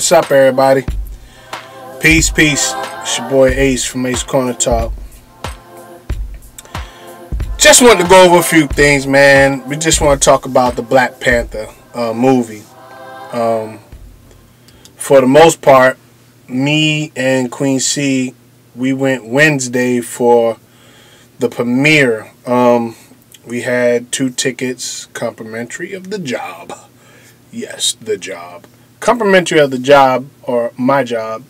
What's up, everybody? Peace, peace. It's your boy Ace from Ace Corner Talk. Just wanted to go over a few things, man. We just want to talk about the Black Panther movie. For the most part, me and Queen C, we went Wednesday for the premiere. We had 2 tickets, complimentary of the job. Yes, the job. Complimentary of the job, or my job.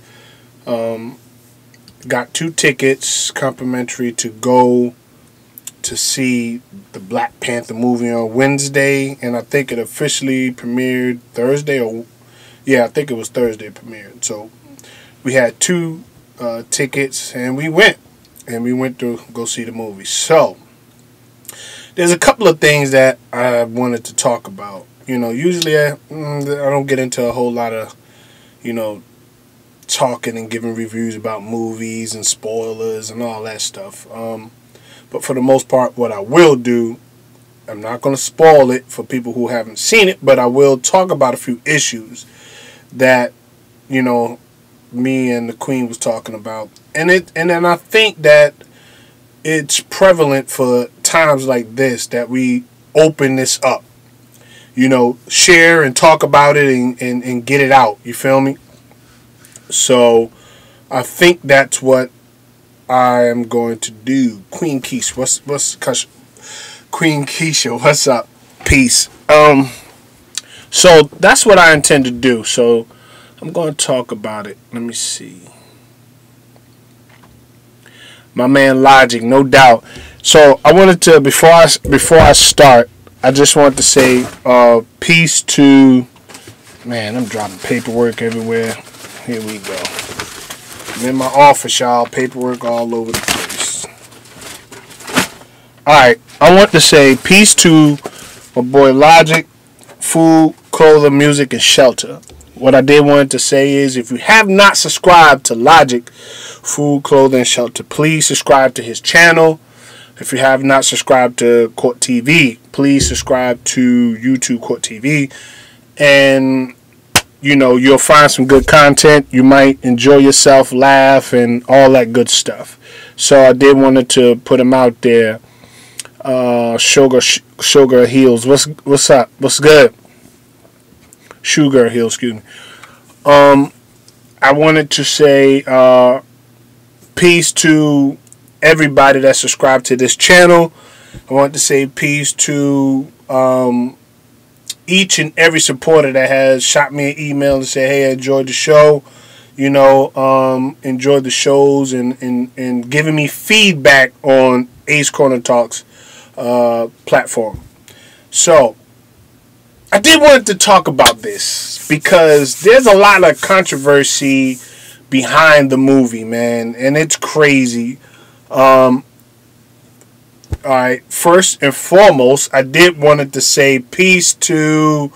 Got 2 tickets, complimentary to go to see the Black Panther movie on Wednesday. And I think it officially premiered Thursday, I think it was Thursday it premiered. So we had 2 tickets, and we went. And we went to go see the movie. So there's a couple of things that I wanted to talk about. You know, usually I don't get into a whole lot of, talking and giving reviews about movies and spoilers and all that stuff. But for the most part, what I will do, I'm not going to spoil it for people who haven't seen it, but I will talk about a few issues that, me and the Queen was talking about. And then I think that it's prevalent for times like this that we open this up. Share and talk about it and get it out. You feel me? So I think that's what I am going to do. Queen Keisha, Queen Keisha, what's up? Peace. So that's what I intend to do. So I'm going to talk about it. Let me see. My man Logic, no doubt. So I wanted to, before I start, I just want to say peace to, man, I'm dropping paperwork everywhere. Here we go. I'm in my office, y'all. Paperwork all over the place. Alright, I want to say peace to my boy Logic, food, clothing, music, and shelter. What I did want to say is, if you have not subscribed to Logic, food, clothing, and shelter, please subscribe to his channel. If you have not subscribed to Court TV, please subscribe to YouTube Court TV. And, you'll find some good content. You might enjoy yourself, laugh, and all that good stuff. So I did wanted to put him out there. Sugar Heels. What's up? What's good? Sugar Heels, excuse me. I wanted to say peace to everybody that subscribed to this channel. I want to say peace to each and every supporter that has shot me an email and said, hey, I enjoyed the show, enjoyed the shows and giving me feedback on Ace Corner Talks platform. So I did want to talk about this because there's a lot of controversy behind the movie, man, and it's crazy. Alright, first and foremost, I did wanted to say peace to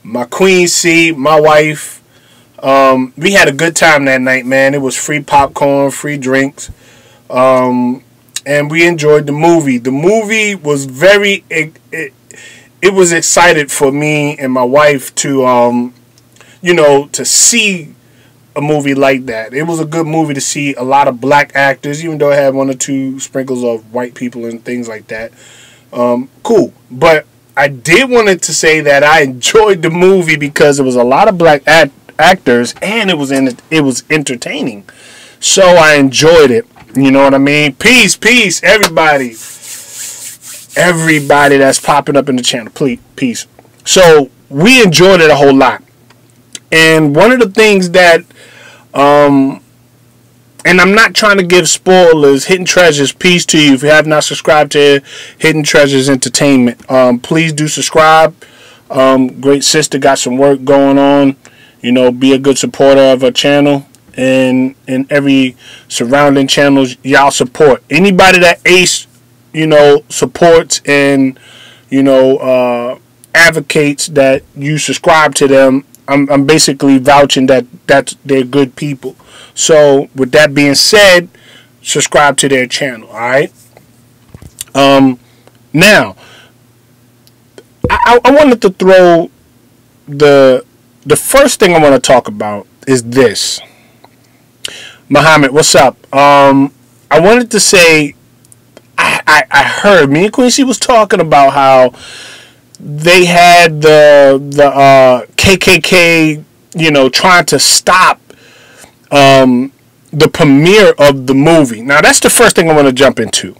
my Queen C, my wife. We had a good time that night, man. It was free popcorn, free drinks, and we enjoyed the movie. The movie was it was excited for me and my wife to to see a movie like that. It was a good movie to see a lot of black actors, even though it had 1 or 2 sprinkles of white people and things like that. Cool. But I did wanted to say that I enjoyed the movie because it was a lot of black actors and it was entertaining. So I enjoyed it. You know what I mean? Peace, peace, everybody. Everybody that's popping up in the channel, please, peace. So we enjoyed it a whole lot. And one of the things that, and I'm not trying to give spoilers, Hidden Treasures, peace to you. If you have not subscribed to Hidden Treasures Entertainment, please do subscribe. Great sister, got some work going on. Be a good supporter of her channel. And every surrounding channels, y'all support. Anybody that Ace, supports and, advocates that you subscribe to them, I'm basically vouching that they're good people. So with that being said, subscribe to their channel. All right. Now, I wanted to throw the first thing I want to talk about is this. Muhammad, what's up? I wanted to say, I heard me and Quincy was talking about how they had the KKK, trying to stop the premiere of the movie. Now, that's the first thing I want to jump into.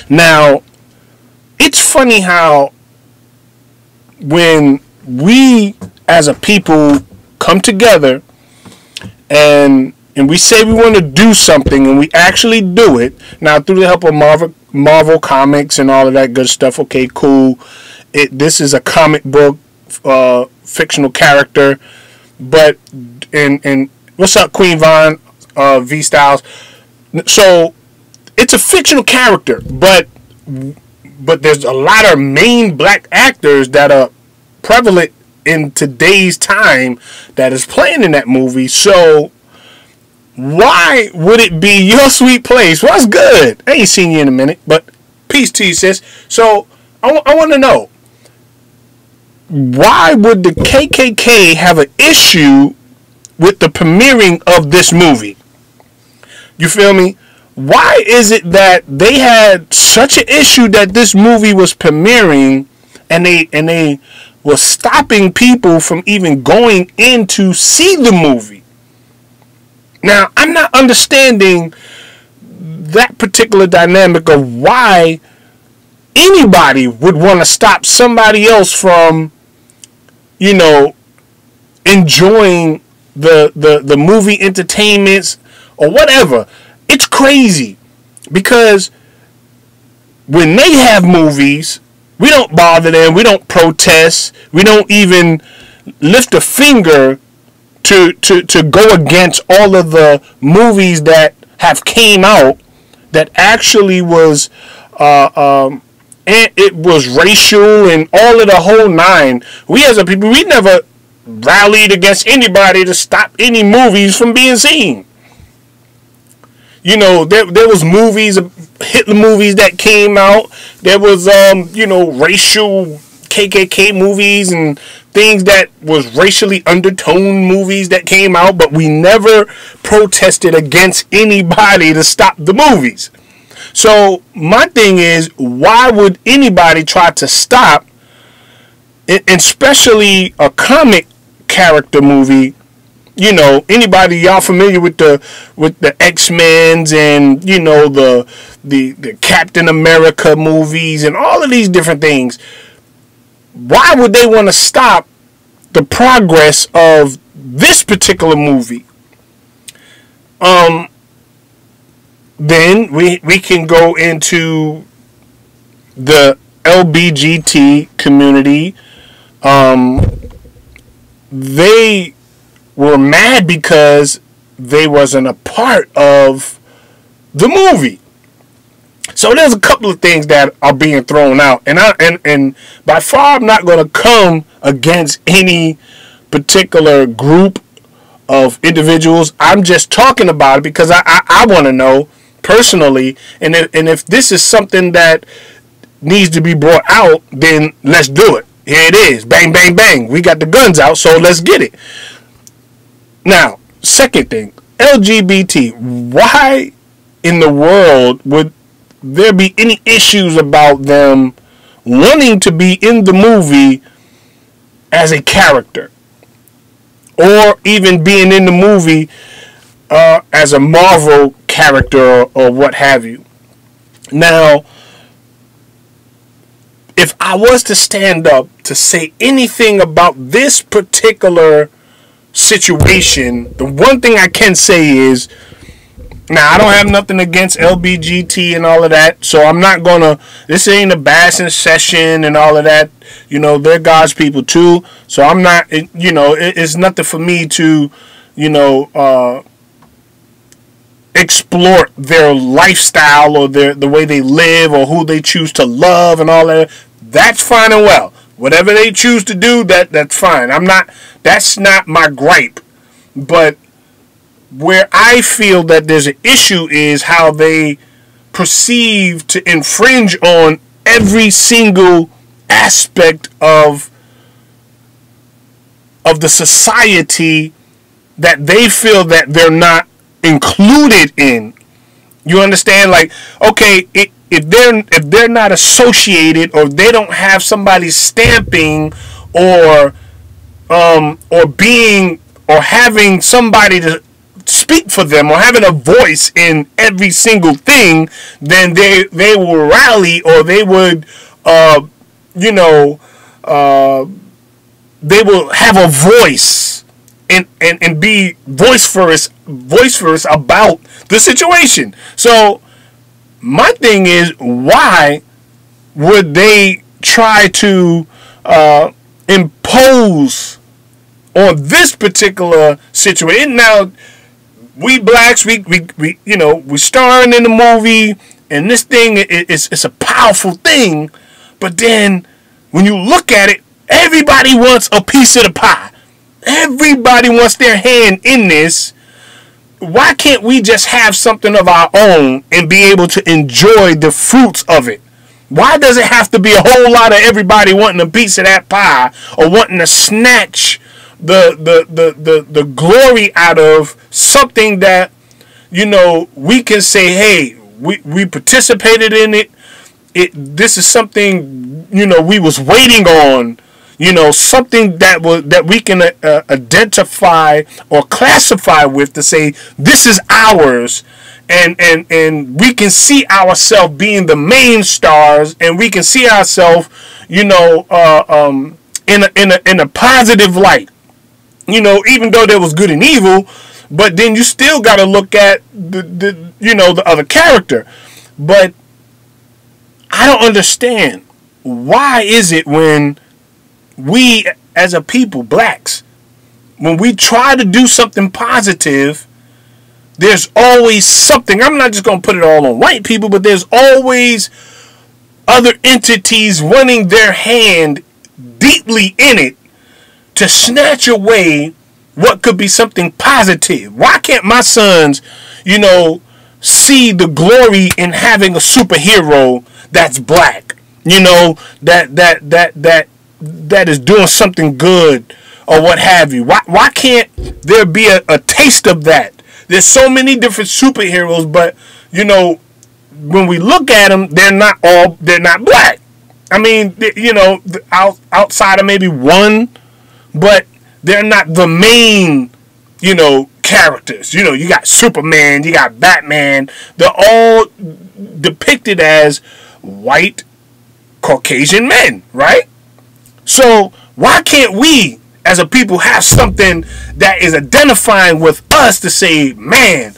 Now, it's funny how when we as a people come together and we say we want to do something and we actually do it, now through the help of Marvel Comics and all of that good stuff, okay, cool. This is a comic book fictional character, but and what's up, Queen Vaughn, V Styles? So it's a fictional character, but there's a lot of main black actors that are prevalent in today's time that is playing in that movie. So why would it be your sweet place? What's good? I ain't seen you in a minute, but peace to you, sis. So I want to know, why would the KKK have an issue with the premiering of this movie? You feel me? Why is it that they had such an issue that this movie was premiering and they were stopping people from even going in to see the movie? Now, I'm not understanding that particular dynamic of why anybody would want to stop somebody else from, enjoying the movie entertainments or whatever. It's crazy because when they have movies, we don't bother them. We don't protest. We don't even lift a finger to go against all of the movies that have came out that actually was and it was racial and all of the whole nine. We as a people, we never rallied against anybody to stop any movies from being seen. There was movies, Hitler movies that came out. There was racial KKK movies and things that was racially undertoned movies that came out, but we never protested against anybody to stop the movies. So my thing is, why would anybody try to stop, especially a comic character movie? Anybody, y'all familiar with the X-Men's and the Captain America movies and all of these different things? Why would they want to stop the progress of this particular movie? Then we can go into the LGBT community. They were mad because they wasn't a part of the movie. So there's a couple of things that are being thrown out, and by far I'm not going to come against any particular group of individuals. I'm just talking about it because I want to know personally, and if this is something that needs to be brought out, then let's do it. Here it is, bang, bang, bang. We got the guns out, so let's get it. Now, second thing, LGBT. Why in the world would there be any issues about them wanting to be in the movie as a character, or even being in the movie as a Marvel character or what have you? Now, if I was to stand up to say anything about this particular situation, the one thing I can say is, now I don't have nothing against LBGT and all of that, so I'm not gonna, this ain't a bashing session and all of that. They're God's people too, so I'm not, it's nothing for me to, explore their lifestyle or the way they live or who they choose to love and all that. That's fine and well. Whatever they choose to do, that's fine. That's not my gripe. But where I feel that there's an issue is how they perceive to infringe on every single aspect of the society that they feel that they're not included in. You understand? Like, okay, if they're not associated, or they don't have somebody stamping, or being, or having somebody to speak for them, or having a voice in every single thing, then they will rally, or they would they will have a voice, and be vociferous about the situation. So my thing is, why would they try to impose on this particular situation? Now, we blacks, we starring in the movie, and this thing it's a powerful thing, but then when you look at it, everybody wants a piece of the pie. Everybody wants their hand in this. Why can't we just have something of our own and be able to enjoy the fruits of it? Why does it have to be a whole lot of everybody wanting a piece of that pie, or wanting to snatch the glory out of something that, we can say, hey, we participated in it. This is something, we was waiting on. Something that we can identify or classify with, to say this is ours, and we can see ourselves being the main stars, and we can see ourselves, in a positive light. Even though there was good and evil, but then you still got to look at the other character. But I don't understand, why is it when we as a people, blacks, when we try to do something positive, there's always something. I'm not just going to put it all on white people, but there's always other entities wanting their hand deeply in it to snatch away what could be something positive. Why can't my sons, see the glory in having a superhero that's black, that is doing something good, or what have you? Why can't there be a taste of that? There's so many different superheroes, but when we look at them, they're not black. I mean, outside of maybe one, but they're not the main, characters. You got Superman, you got Batman. They're all depicted as white Caucasian men, right? So why can't we as a people have something that is identifying with us, to say, man,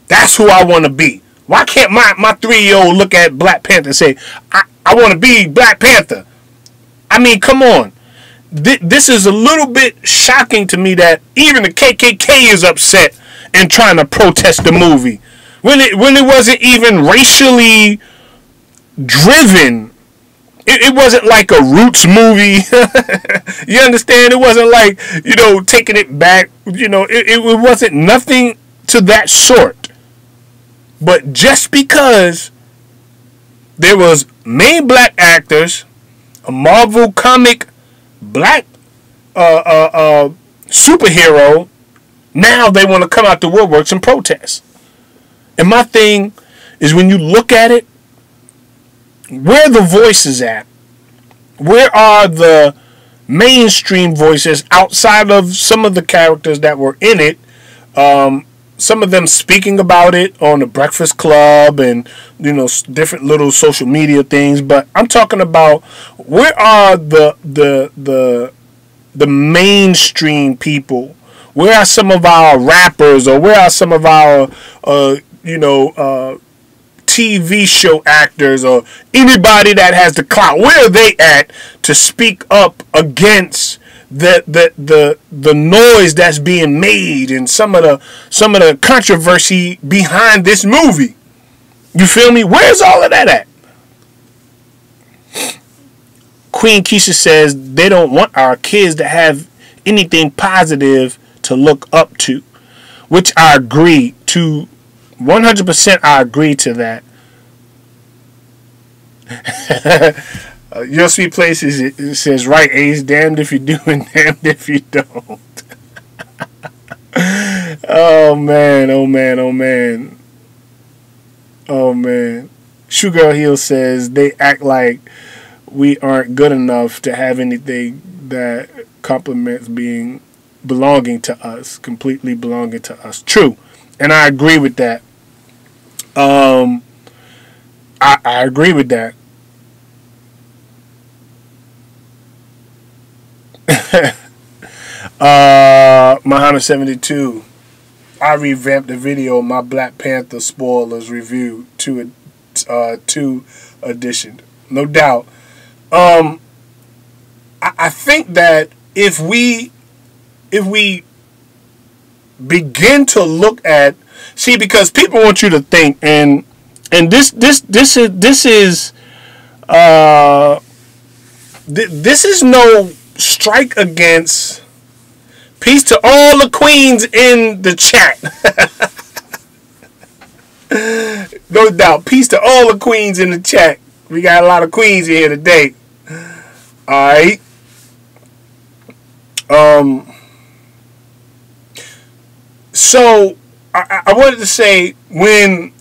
that's who I want to be? Why can't my 3-year-old look at Black Panther and say, I want to be Black Panther? I mean, come on. This is a little bit shocking to me that even the KKK is upset and trying to protest the movie when it wasn't even racially driven. It wasn't like a Roots movie. You understand? It wasn't like, taking it back. It wasn't nothing to that sort. But just because there was main black actors, a Marvel comic black superhero, now they want to come out the woodworks and protest. And my thing is, when you look at it, where are the voices at? Where are the mainstream voices outside of some of the characters that were in it? Some of them speaking about it on the Breakfast Club and different little social media things. But I'm talking about, where are the mainstream people? Where are some of our rappers, or where are some of our TV show actors, or anybody that has the clout? Where are they at to speak up against the noise that's being made, and some of the controversy behind this movie? You feel me? Where's all of that at? Queen Keisha says they don't want our kids to have anything positive to look up to, which I agree to 100%. I agree to that. Your sweet place says, right, Ace, damned if you do and damned if you don't. Oh man, oh man, oh man. Oh man. Sugar Hill says they act like we aren't good enough to have anything that complements being belonging to us, completely belonging to us. True. And I agree with that. I agree with that. Muhammad 72. I revamped the video of my Black Panther spoilers review to edition. No doubt. I think that if we begin to look at, see, because people want you to think, and this is no strike against. Peace to all the queens in the chat. No doubt. Peace to all the queens in the chat. We got a lot of queens here today. Alright. So I wanted to say, when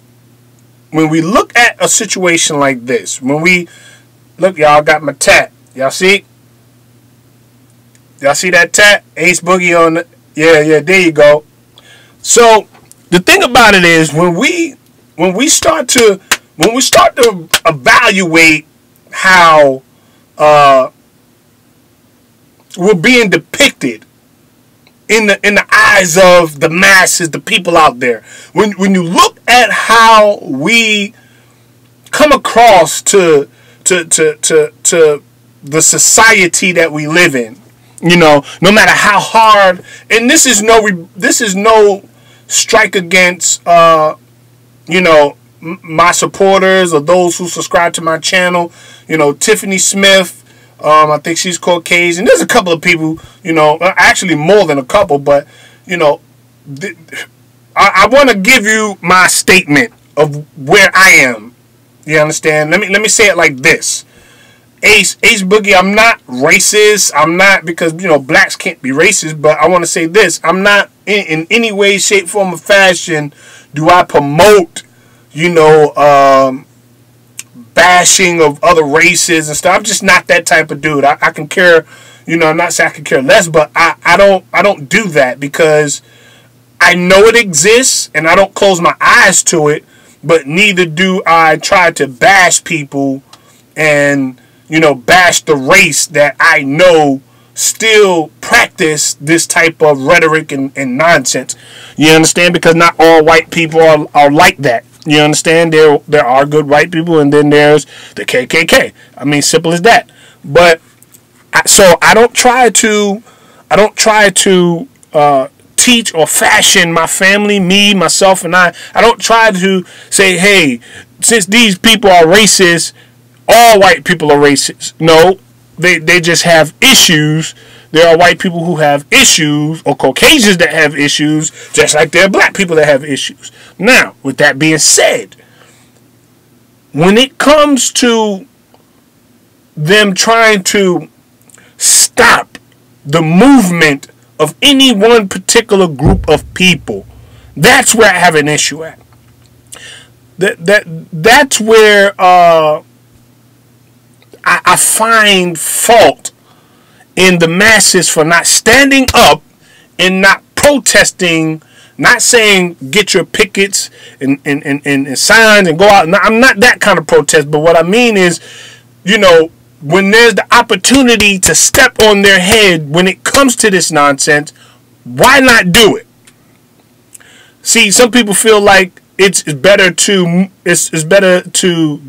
we look at a situation like this, when we look, y'all got my tat. Y'all see? Y'all see that tat? Ace Boogie on the, yeah, there you go. So the thing about it is, when we start to evaluate how we're being depicted in the eyes of the masses, the people out there, when you look at how we come across to the society that we live in, you know, no matter how hard, and this is no strike against you know, my supporters or those who subscribe to my channel. You know, Tiffany Smith, I think she's Caucasian. There's a couple of people, you know, actually more than a couple, but you know, I want to give you my statement of where I am. You understand? Let me say it like this. Ace Boogie, I'm not racist. I'm not, because, you know, blacks can't be racist, but I want to say this. I'm not in any way, shape, form, or fashion do I promote, you know, bashing of other races and stuff. I'm just not that type of dude. I can care, you know, I'm not saying I can care less, but I don't do that, because I know it exists and I don't close my eyes to it, but neither do I try to bash people and, you know, bash the race that I know still practice this type of rhetoric and nonsense. You understand? Because not all white people are like that. You understand? There are good white people, and then there's the KKK. I mean, simple as that. But so I don't try to teach or fashion my family, me, myself, and I don't try to say, hey, since these people are racist, all white people are racist. No, they just have issues. There are white people who have issues, or Caucasians that have issues, just like there are black people that have issues. Now, with that being said, when it comes to them trying to stop the movement of any one particular group of people, that's where I have an issue at. That's where I find fault in the masses for not standing up and not protesting, not saying get your pickets and signs and go out. Now, I'm not that kind of protest, but what I mean is, you know, when there's the opportunity to step on their head when it comes to this nonsense, why not do it? See, some people feel like it's better to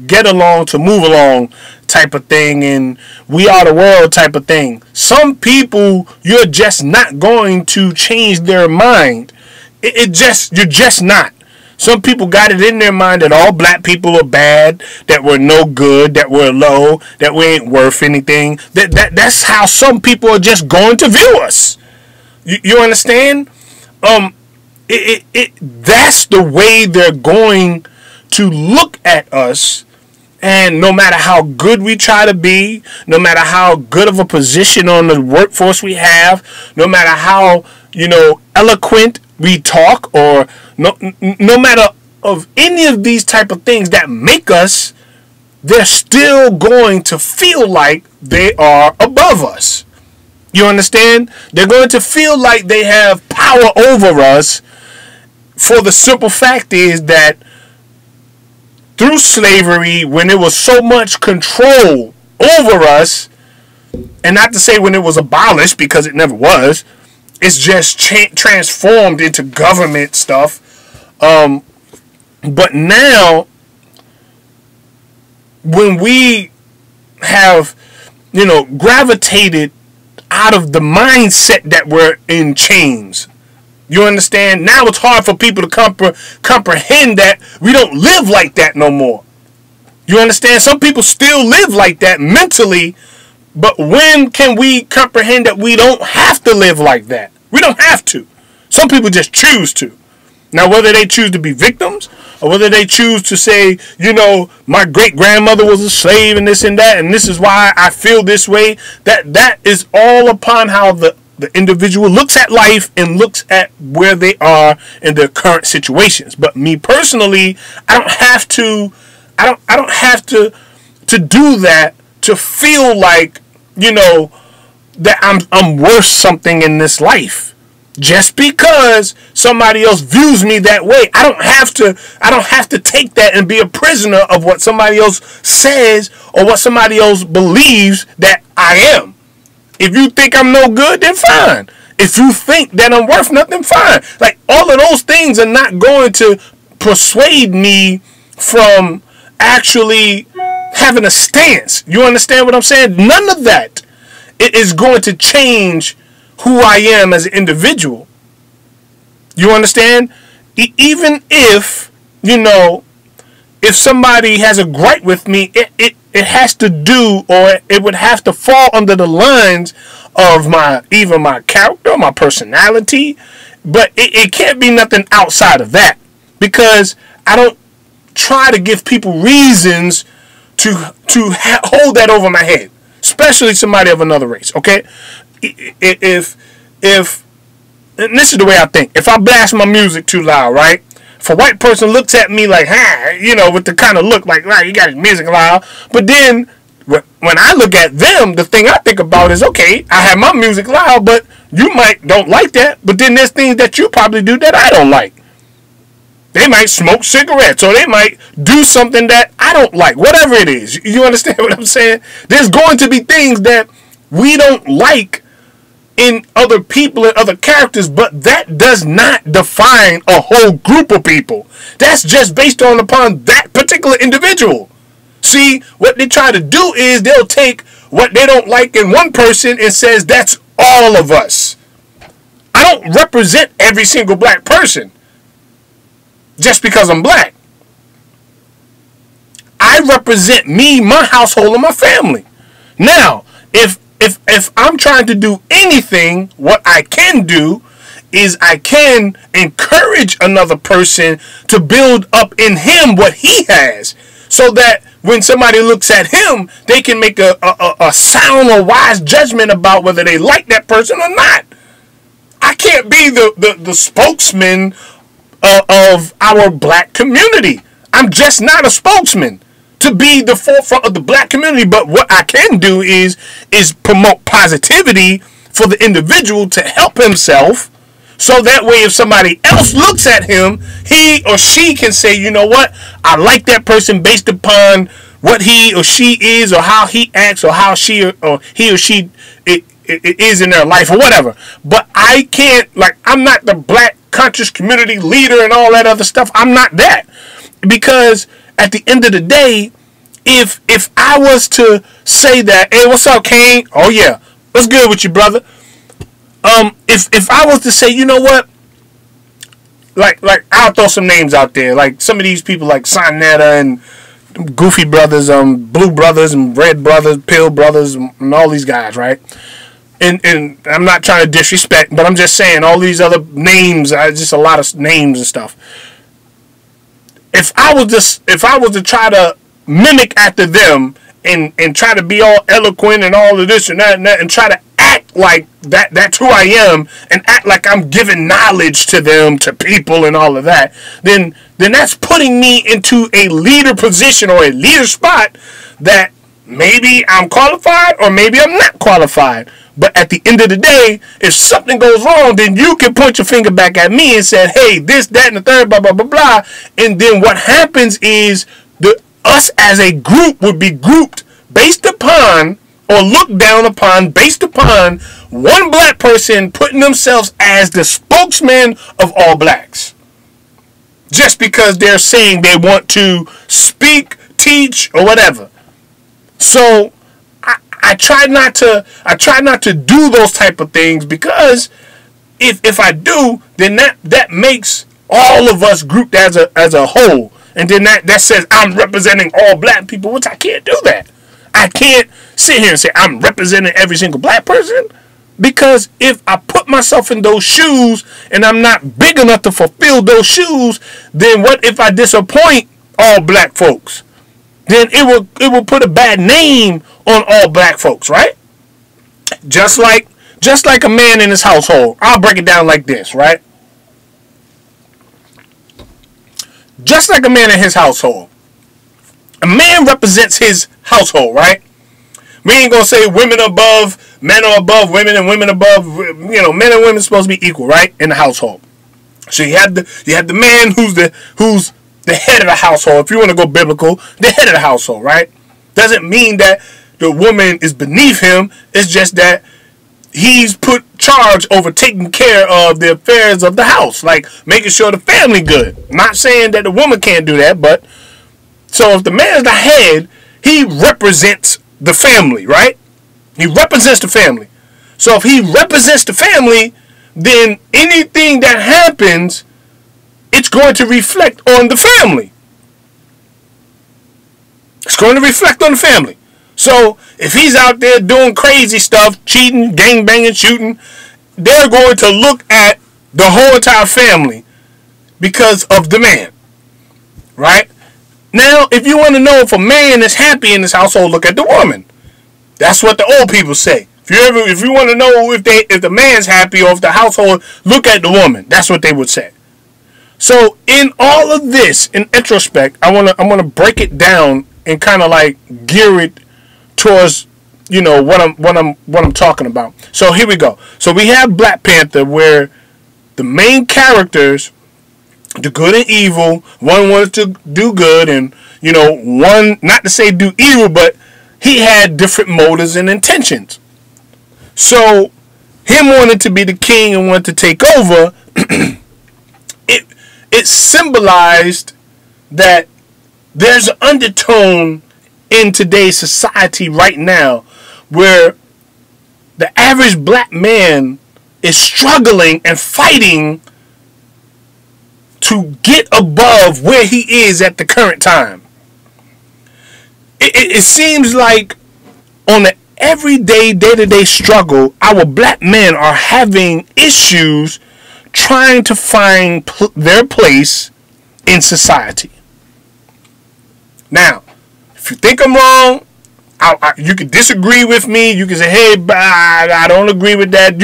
get along, to move along type of thing, and we are the world type of thing. Some people, you're just not going to change their mind. You're just not. Some people got it in their mind that all black people are bad, that we're no good, that we're low, that we ain't worth anything. That's how some people are just going to view us. You understand? That's the way they're going to look at us. And no matter how good we try to be, no matter how good of a position on the workforce we have, no matter how, you know, eloquent we talk, or no matter of any of these type of things that make us, they're still going to feel like they are above us. You understand? They're going to feel like they have power over us, for the simple fact is that through slavery, when it was so much control over us, and not to say when it was abolished, because it never was, it's just transformed into government stuff. But now, when we have, gravitated out of the mindset that we're in chains, you understand? Now it's hard for people to comprehend that we don't live like that no more. You understand? Some people still live like that mentally, but when can we comprehend that we don't have to live like that? We don't have to. Some people just choose to. Now, whether they choose to be victims, or whether they choose to say, my great-grandmother was a slave and this and that, and this is why I feel this way, that is all upon how the individual looks at life and looks at where they are in their current situations. But me personally, I don't have to do that to feel like, that I'm worth something in this life. Just because somebody else views me that way, I don't have to take that and be a prisoner of what somebody else says or what somebody else believes that I am. If you think I'm no good, then fine. If you think that I'm worth nothing, fine. Like, all of those things are not going to persuade me from actually having a stance. You understand what I'm saying? None of that. It is going to change who I am as an individual. You understand? Even if, if somebody has a gripe with me, it has to do, or it would have to fall under the lines of even my character, my personality, but it can't be nothing outside of that, because I don't try to give people reasons to hold that over my head, especially somebody of another race. Okay, if and this is the way I think. If I blast my music too loud, right? If a white person looks at me like, with the kind of look like, you got his music loud. But then, when I look at them, the thing I think about is, okay, I have my music loud, but you don't like that. But then there's things that you probably do that I don't like. They might smoke cigarettes, or they might do something that I don't like. Whatever it is. You understand what I'm saying? There's going to be things that we don't like in other people and other characters, but that does not define a whole group of people. That's just based upon that particular individual. See, what they try to do is they'll take what they don't like in one person and says that's all of us. I don't represent every single black person just because I'm black. I represent me, my household, and my family. Now, if I'm trying to do anything, what I can do is I can encourage another person to build up in him what he has, so that when somebody looks at him, they can make a sound or wise judgment about whether they like that person or not. I can't be the spokesman of our black community. I'm just not a spokesman to be the forefront of the black community. But what I can do is promote positivity for the individual to help himself, so that way if somebody else looks at him, he or she can say, you know what, I like that person based upon what he or she is, or how he acts, or how he or she is in their life, or whatever. But I can't, I'm not the black conscious community leader and all that other stuff. I'm not that. Because at the end of the day, if I was to say that, hey, what's up, Kane? Oh yeah, what's good with you, brother? If I was to say, you know what, like I'll throw some names out there, like some of these people like Sonetta and Goofy Brothers, Blue Brothers and Red Brothers, Pill Brothers, and all these guys, right? And I'm not trying to disrespect, but I'm just saying all these other names, just a lot of names and stuff. If I was to try to mimic after them and try to be all eloquent and all of this and that and try to act like that's who I am, and act like I'm giving knowledge to them, to people, and all of that, then that's putting me into a leader position or a leader spot that maybe I'm qualified or maybe I'm not qualified. But at the end of the day, if something goes wrong, then you can point your finger back at me and say, hey, this, that, and the third, blah, blah, blah, blah. And then what happens is us as a group would be grouped based upon or looked down upon based upon one black person putting themselves as the spokesman of all blacks. Just because they're saying they want to speak, teach, or whatever. So I try not to do those type of things, because if I do, then that makes all of us grouped as a whole, and then that says I'm representing all black people, which I can't do that. I can't sit here and say I'm representing every single black person, because if I put myself in those shoes and I'm not big enough to fulfill those shoes, then what if I disappoint all black folks? Then it will put a bad name on all black folks, right? Just like a man in his household. I'll break it down like this, right? Just like a man in his household. A man represents his household, right? We ain't gonna say women above, men are above women, and women above, men and women are supposed to be equal, right? In the household. So you have the man who's the head of the household. If you want to go biblical, the head of the household, right? Doesn't mean that the woman is beneath him. It's just that he's put charge over taking care of the affairs of the house, like making sure the family good. Not saying that the woman can't do that, but so if the man's the head, he represents the family, right? He represents the family. So if he represents the family, then anything that happens, it's going to reflect on the family. It's going to reflect on the family. So if he's out there doing crazy stuff, cheating, gangbanging, shooting, they're going to look at the whole entire family because of the man, right? Now, if you want to know if a man is happy in his household, look at the woman. That's what the old people say. If you want to know if the man's happy or if the household, look at the woman. That's what they would say. So in all of this, in retrospect, I want to break it down and kind of like gear it towards what I'm talking about. So here we go. So we have Black Panther, where the main characters, the good and evil, one wanted to do good, and one, not to say do evil, but he had different motives and intentions. So him wanting to be the king and wanting to take over, it symbolized that there's an undertone in today's society right now where the average black man is struggling and fighting to get above where he is at the current time. It seems like on the everyday, day-to-day struggle, our black men are having issues trying to find their place in society. Now, if you think I'm wrong, you can disagree with me. You can say, hey, I don't agree with that.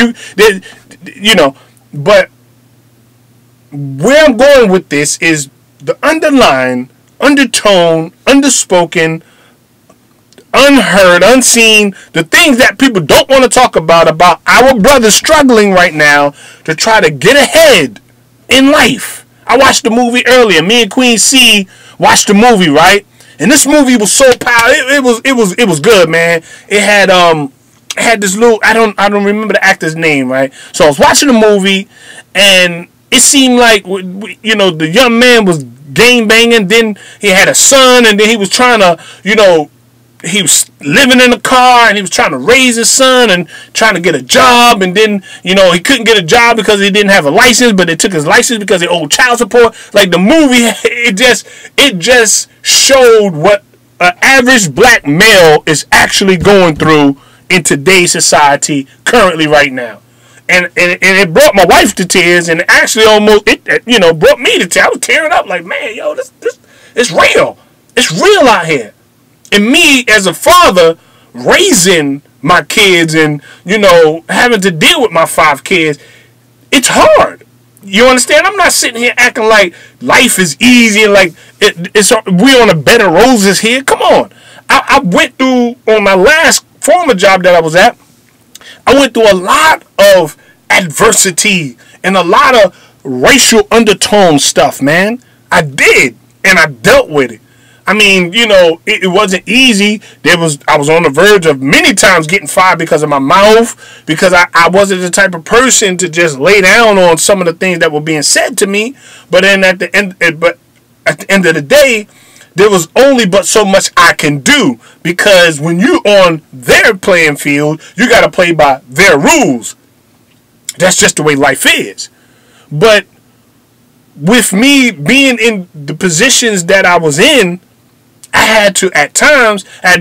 But where I'm going with this is the underlying, undertone, underspoken, unheard, unseen, the things that people don't want to talk about our brothers struggling right now to try to get ahead in life. I watched the movie earlier. Me and Queen C watched the movie, right? And this movie was so powerful. It was good, man. It had this little, I don't remember the actor's name, right? So I was watching the movie, and it seemed like the young man was gang banging. Then he had a son, and then he was trying to he was living in a car, and he was trying to raise his son and trying to get a job, and then he couldn't get a job because he didn't have a license, but they took his license because they owed child support. Like, the movie, it just showed what an average black male is actually going through in today's society currently right now. And it brought my wife to tears, and actually almost brought me to tears. I was tearing up like, man, this it's real. It's real out here. And me, as a father, raising my kids and, having to deal with my 5 kids, it's hard. You understand? I'm not sitting here acting like life is easy and like we're on a bed of roses here. Come on. I went through, on my last former job that I was at, I went through a lot of adversity and a lot of racial undertone stuff, man. I did, and I dealt with it. I mean, it wasn't easy. I was on the verge of many times getting fired because of my mouth, because I wasn't the type of person to just lay down on some of the things that were being said to me. But then at the end of the day, there was only but so much I can do, because when you're on their playing field, you got to play by their rules. That's just the way life is. But with me being in the positions that I was in, I had to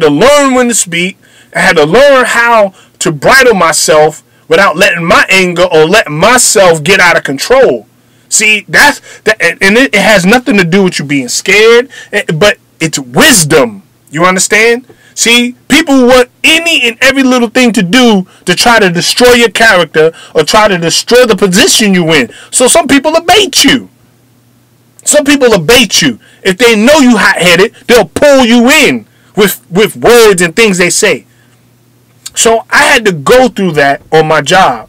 learn when to speak. I had to learn how to bridle myself without letting my anger or letting myself get out of control. See, and it has nothing to do with you being scared, but it's wisdom. You understand? See, people want any and every little thing to do to try to destroy your character or try to destroy the position you in. So some people will bait you. Some people will bait you. If they know you hot-headed, they'll pull you in with words and things they say. So I had to go through that on my job.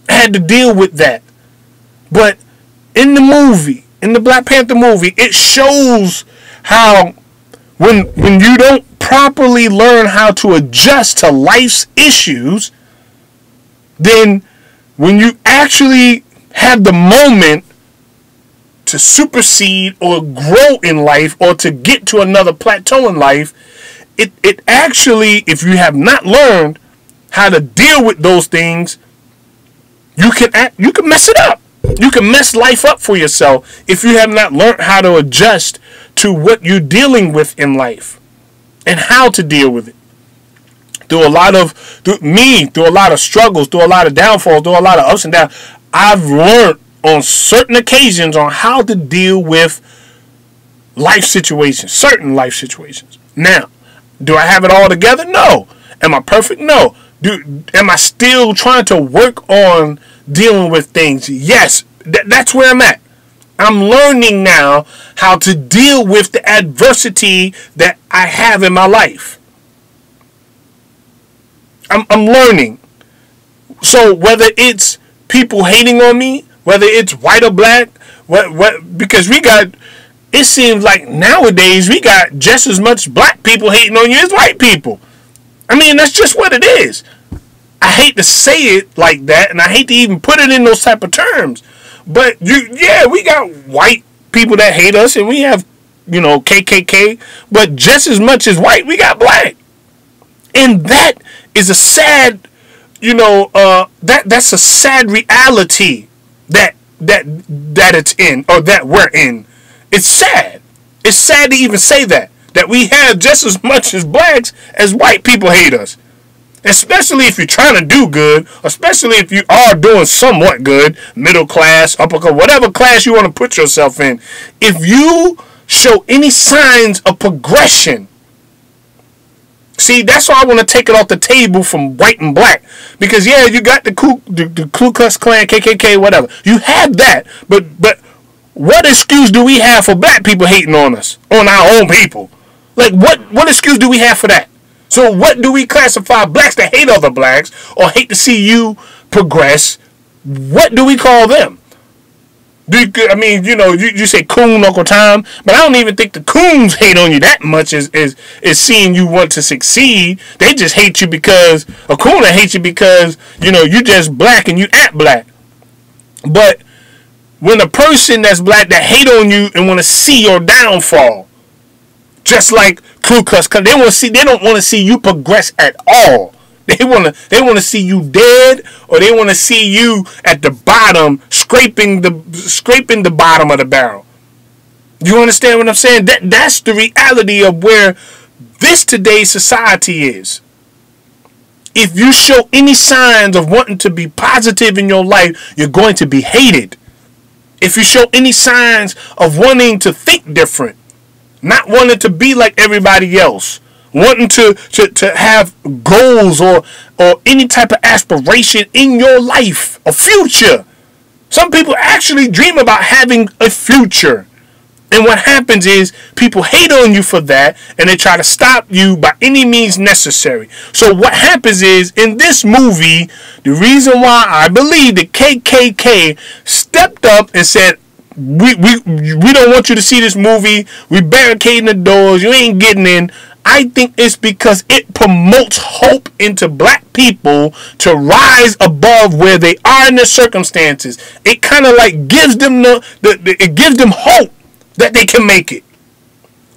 I had to deal with that. But in the movie, in the Black Panther movie, it shows how when you don't properly learn how to adjust to life's issues, then when you actually have the moment to supersede or grow in life or to get to another plateau in life, it actually, if you have not learned how to deal with those things, you can mess it up. You can mess life up for yourself if you have not learned how to adjust to what you're dealing with in life and how to deal with it. Through a lot of struggles, through a lot of downfalls, through a lot of ups and downs, I've learned on certain occasions on how to deal with life situations, certain life situations. Now, do I have it all together? No. Am I perfect? No. Am I still trying to work on dealing with things? Yes. That's where I'm at. I'm learning now how to deal with the adversity that I have in my life. I'm learning. So whether it's people hating on me, whether it's white or black, because it seems like nowadays we got just as much black people hating on you as white people. I mean, that's just what it is. I hate to say it like that, and I hate to even put it in those type of terms. But we got white people that hate us, and we have, KKK. But just as much as white, we got black, and that is a sad, that's a sad reality that it's in, or that we're in. It's sad. It's sad to even say that we have just as much as blacks as white people hate us. Especially if you're trying to do good, especially if you are doing somewhat good, middle class, upper class, whatever class you want to put yourself in. If you show any signs of progression, see, that's why I want to take it off the table from white and black. Because, you got the Ku Klux Klan, KKK, whatever. You have that. But what excuse do we have for black people hating on us, on our own people? Like, what excuse do we have for that? So what do we classify blacks that hate other blacks or hate to see you progress? What do we call them? You say coon, Uncle Tom, but I don't even think the coons hate on you that much as seeing you want to succeed. They just hate you because a coon hates you because, you just black and you act black. But when a person that's black that hate on you and want to see your downfall, just like Ku Klux Klan, they don't want to see you progress at all. They want to see you dead, or they want to see you at the bottom, scraping the bottom of the barrel. You understand what I'm saying? That's the reality of where today's society is. If you show any signs of wanting to be positive in your life, you're going to be hated. If you show any signs of wanting to think different, not wanting to be like everybody else, wanting to have goals or any type of aspiration in your life, a future. Some people actually dream about having a future. And what happens is people hate on you for that, and they try to stop you by any means necessary. So what happens is, in this movie, the reason why I believe the KKK stepped up and said, we don't want you to see this movie. We barricading the doors. You ain't getting in. I think it's because it promotes hope into black people to rise above where they are in their circumstances. It kind of like gives them it gives them hope that they can make it.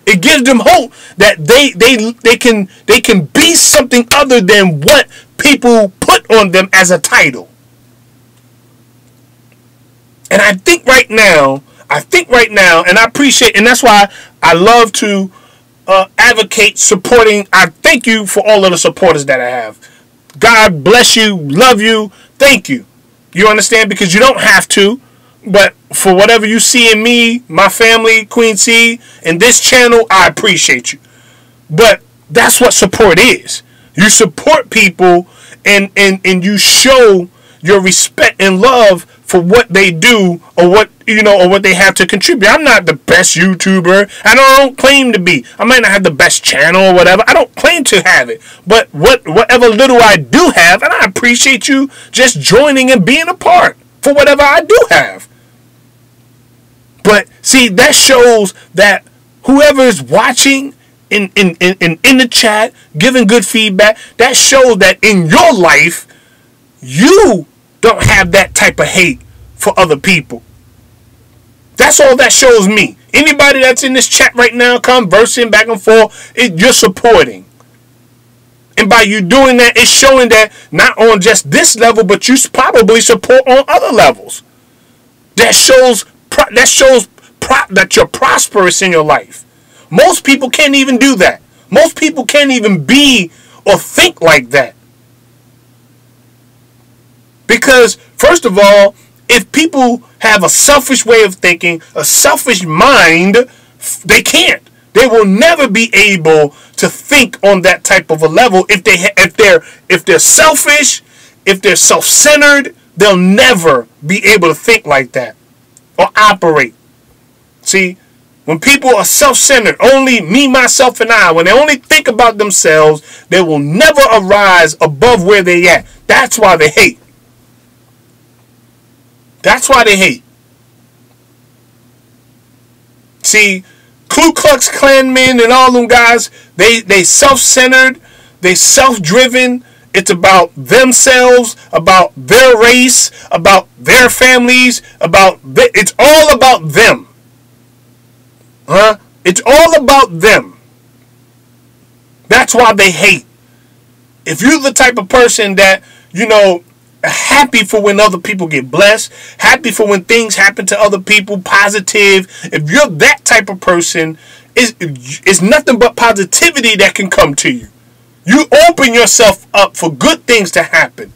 It gives them hope that they can be something other than what people put on them as a title. And I think right now, and I appreciate, and that's why I love to advocate supporting. I thank you for all of the supporters that I have. God bless you, love you, thank you. You understand? Because you don't have to, but for whatever you see in me, my family, Queen C, and this channel, I appreciate you. But that's what support is. You support people and you show your respect and love for what they do or what they have to contribute. I'm not the best YouTuber. I don't claim to be. I might not have the best channel or whatever. I don't claim to have it. But whatever little I do have, and I appreciate you just joining and being a part for whatever I do have. But see, that shows that whoever is watching in the chat, giving good feedback, that shows that in your life, you don't have that type of hate for other people. That's all that shows me. Anybody that's in this chat right now, conversing back and forth, you're supporting. And by you doing that, it's showing that not on just this level, but you probably support on other levels. That shows that you're prosperous in your life. Most people can't even do that. Most people can't even be or think like that. Because, first of all, if people have a selfish way of thinking, a selfish mind, they can't. They will never be able to think on that type of a level. If they're selfish, if they're self-centered, they'll never be able to think like that or operate. See, when people are self-centered, only me, myself, and I, when they only think about themselves, they will never arise above where they at. That's why they hate. That's why they hate. See, Ku Klux Klan men and all them guys, they self-centered, they self-driven. It's about themselves, about their race, about their families, it's all about them. Huh? It's all about them. That's why they hate. If you're the type of person that, happy for when other people get blessed, happy for when things happen to other people, positive. If you're that type of person, it's nothing but positivity that can come to you. You open yourself up for good things to happen.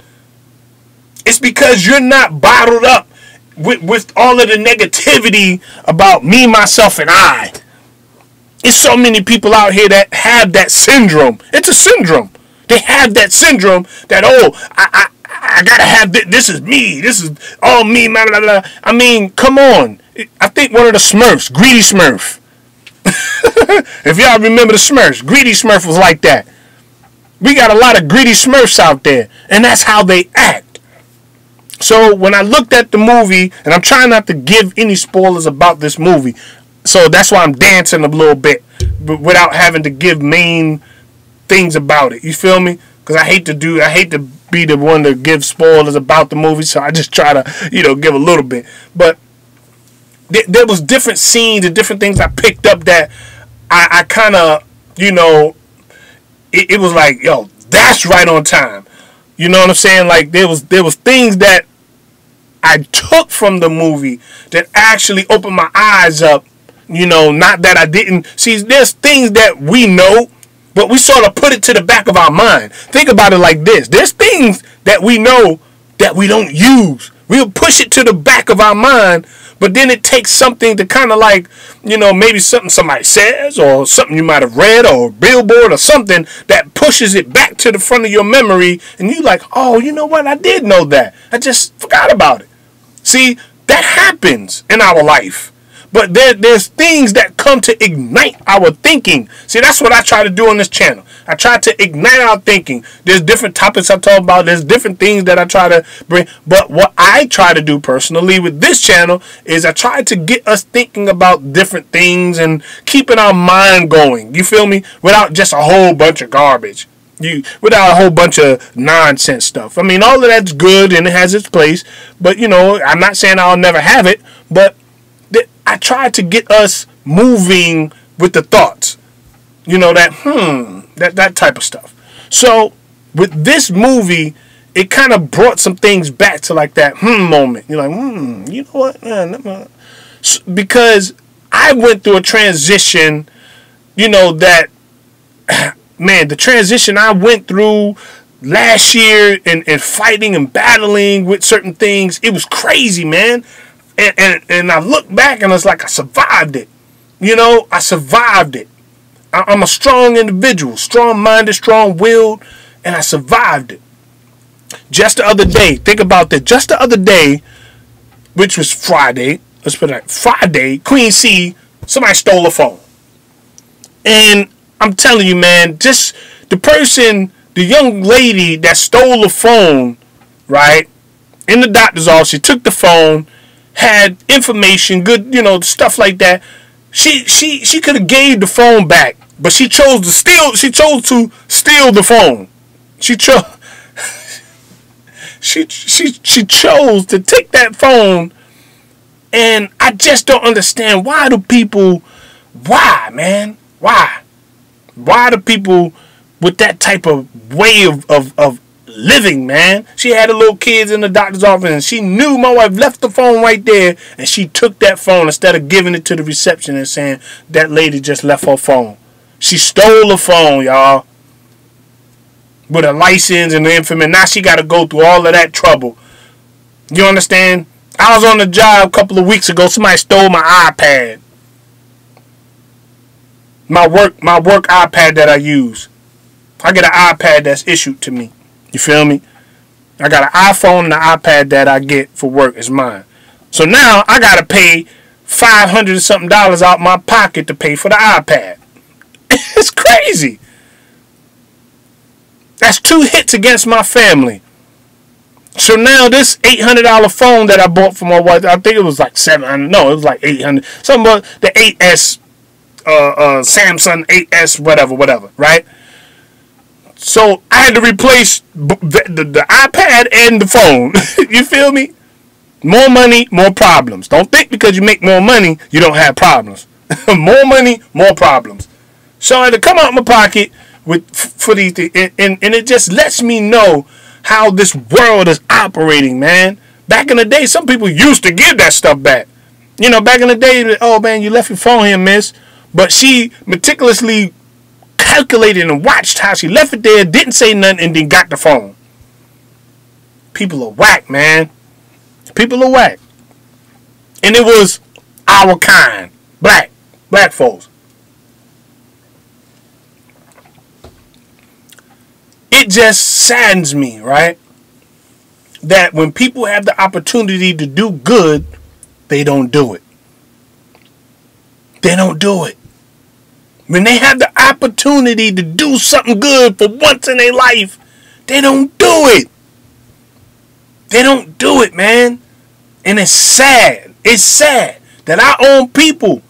It's because you're not bottled up with all of the negativity about me, myself, and I. There's so many people out here that have that syndrome. It's a syndrome. They have that syndrome that, I gotta have this. This is me. This is all me. Blah, blah, blah. I mean, come on. I think one of the Smurfs, Greedy Smurf. If y'all remember the Smurfs, Greedy Smurf was like that. We got a lot of greedy Smurfs out there, and that's how they act. So when I looked at the movie, and I'm trying not to give any spoilers about this movie, so that's why I'm dancing a little bit, without having to give main things about it. You feel me? Because I hate to be the one to give spoilers about the movie, so I just try to, give a little bit. But there was different scenes and different things I picked up that I kind of, it was like, yo, that's right on time. You know what I'm saying? Like there was things that I took from the movie that actually opened my eyes up. Not that I didn't see. There's things that we know, but we sort of put it to the back of our mind. Think about it like this. There's things that we know that we don't use. We'll push it to the back of our mind, But then it takes something to kind of like, you know, maybe something somebody says or something you might have read or a billboard or something that pushes it back to the front of your memory. And you like, oh, you know what? I did know that. I just forgot about it. See, that happens in our life. But there's things that come to ignite our thinking. See, that's what I try to do on this channel. I try to ignite our thinking. There's different topics I talk about. There's different things that I try to bring. But what I try to do personally with this channel is I try to get us thinking about different things and keeping our mind going. You feel me? Without just a whole bunch of garbage. Without a whole bunch of nonsense stuff. I mean, all of that's good and it has its place. But, you know, I'm not saying I'll never have it. But I try to get us moving with the thoughts. You know, that type of stuff. So, with this movie, it kind of brought some things back to like that moment. You're like, you know what? Because I went through a transition, you know, that, man, the transition I went through last year and fighting and battling with certain things, it was crazy, man. And I look back and it's like I survived it. You know, I survived it. I'm a strong individual, strong-minded, strong-willed, and I survived it. Just the other day, think about that. Just the other day, which was Friday, let's put it like Friday, Queen C, somebody stole a phone. And I'm telling you, man, just the young lady that stole the phone, right, in the doctor's office, she took the phone, had information, good, you know, stuff like that. She could have gave the phone back, but she chose to steal. She chose to steal the phone. She chose. she chose to take that phone, and I just don't understand why do people. Why, man? Why? Why do people with that type of way of living, man? She had the little kids in the doctor's office and she knew my wife left the phone right there, and she took that phone instead of giving it to the reception and saying that lady just left her phone. She stole the phone, y'all, with a license and the information. Now she got to go through all of that trouble. You understand? I was on the job a couple of weeks ago. Somebody stole my iPad. My work iPad that I use. I get an iPad that's issued to me. You feel me? I got an iPhone and an iPad that I get for work is mine. So now I got to pay $500 and something out my pocket to pay for the iPad. It's crazy. That's 2 hits against my family. So now this $800 phone that I bought for my wife, I think it was like $700. No, it was like $800. Something about the 8S, Samsung 8S, whatever, right? So I had to replace the iPad and the phone. You feel me? More money, more problems. Don't think because you make more money, you don't have problems. More money, more problems. So I had to come out of my pocket for these things. And it just lets me know how this world is operating, man. Back in the day, some people used to give that stuff back. You know, back in the day, oh, man, you left your phone here, miss. But she meticulously calculated and watched how she left it there, didn't say nothing, and then got the phone. People are whack, man. People are whack. And it was our kind. Black folks. It just saddens me, right? That when people have the opportunity to do good, they don't do it. They don't do it. When they have the opportunity to do something good for once in their life, they don't do it. They don't do it, man. And it's sad. It's sad that our own people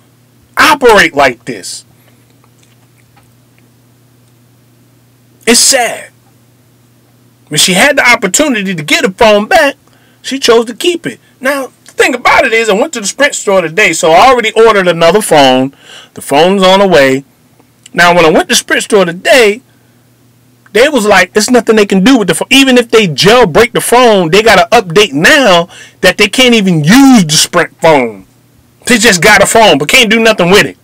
operate like this. It's sad. When she had the opportunity to get a phone back, she chose to keep it. Now, the thing about it is, I went to the Sprint store today, so I already ordered another phone. The phone's on the way. Now, when I went to the Sprint store today, they was like, it's nothing they can do with the phone. Even if they jailbreak the phone, they got an update now that they can't even use the Sprint phone. They just got a phone, but can't do nothing with it.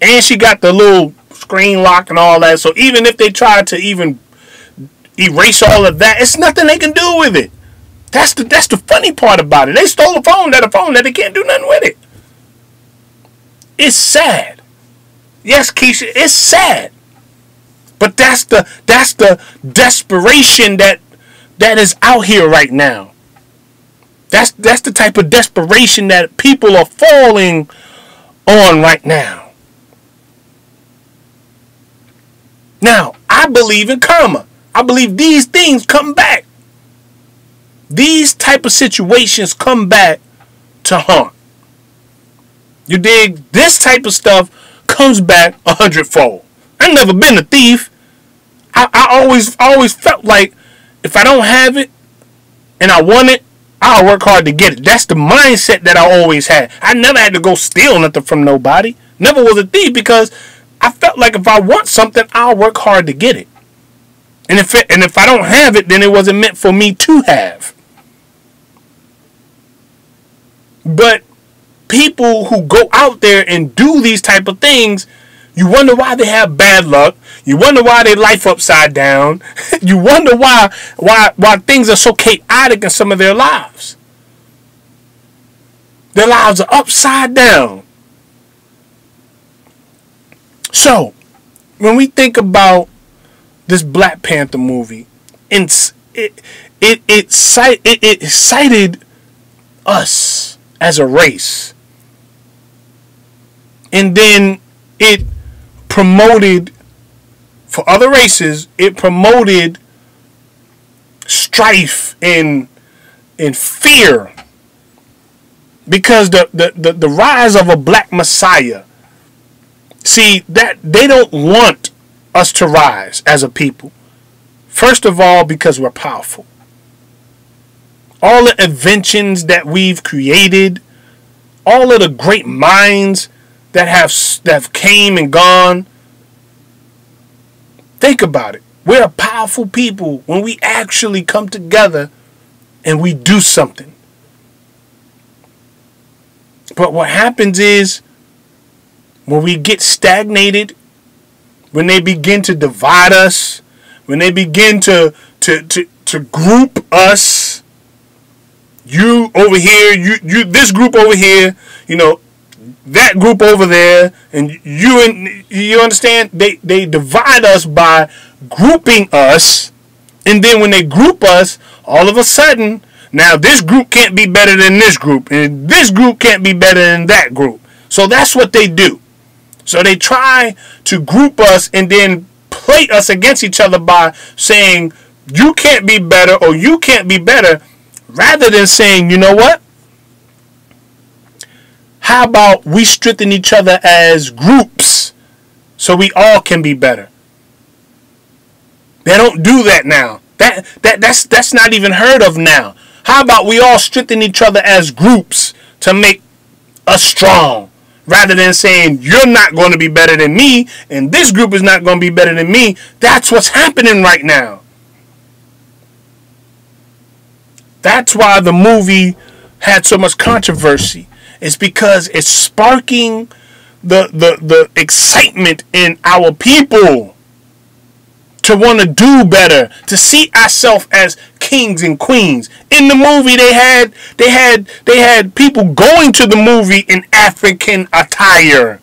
And she got the little screen lock and all that. So even if they try to even erase all of that, it's nothing they can do with it. That's the funny part about it. They stole a phone that they can't do nothing with it. It's sad. Yes, Keisha, it's sad. But that's the desperation that is out here right now. That's the type of desperation that people are falling on right now. Now, I believe in karma. I believe these things come back. These type of situations come back to haunt. You dig? This type of stuff comes back 100-fold. I've never been a thief. I always felt like if I don't have it and I want it, I'll work hard to get it. That's the mindset that I always had. I never had to go steal nothing from nobody. Never was a thief because I felt like if I want something, I'll work hard to get it. And if I don't have it, then it wasn't meant for me to have. But people who go out there and do these type of things, you wonder why they have bad luck. You wonder why their life upside down. You wonder why things are so chaotic in some of their lives. Their lives are upside down. So, when we think about this Black Panther movie, it cited us as a race. And then it promoted, for other races, it promoted strife and fear. Because the rise of a black messiah, see, that they don't want us to rise as a people. First of all, because we're powerful. All the inventions that we've created, all of the great minds that have came and gone. Think about it. We're a powerful people when we actually come together and we do something. But what happens is when we get stagnated, when they begin to divide us, when they begin to group us, you over here, you this group over here, you know, that group over there, and you understand, they divide us by grouping us, and then when they group us, all of a sudden, now this group can't be better than this group, and this group can't be better than that group. So that's what they do. So they try to group us and then play us against each other by saying you can't be better or you can't be better, rather than saying, you know what? How about we strengthen each other as groups so we all can be better? They don't do that now. That's not even heard of now. How about we all strengthen each other as groups to make us strong? Rather than saying, you're not going to be better than me, and this group is not going to be better than me. That's what's happening right now. That's why the movie had so much controversy. It's because it's sparking the excitement in our people to want to do better, to see ourselves as kings and queens. In the movie, they had people going to the movie in African attire.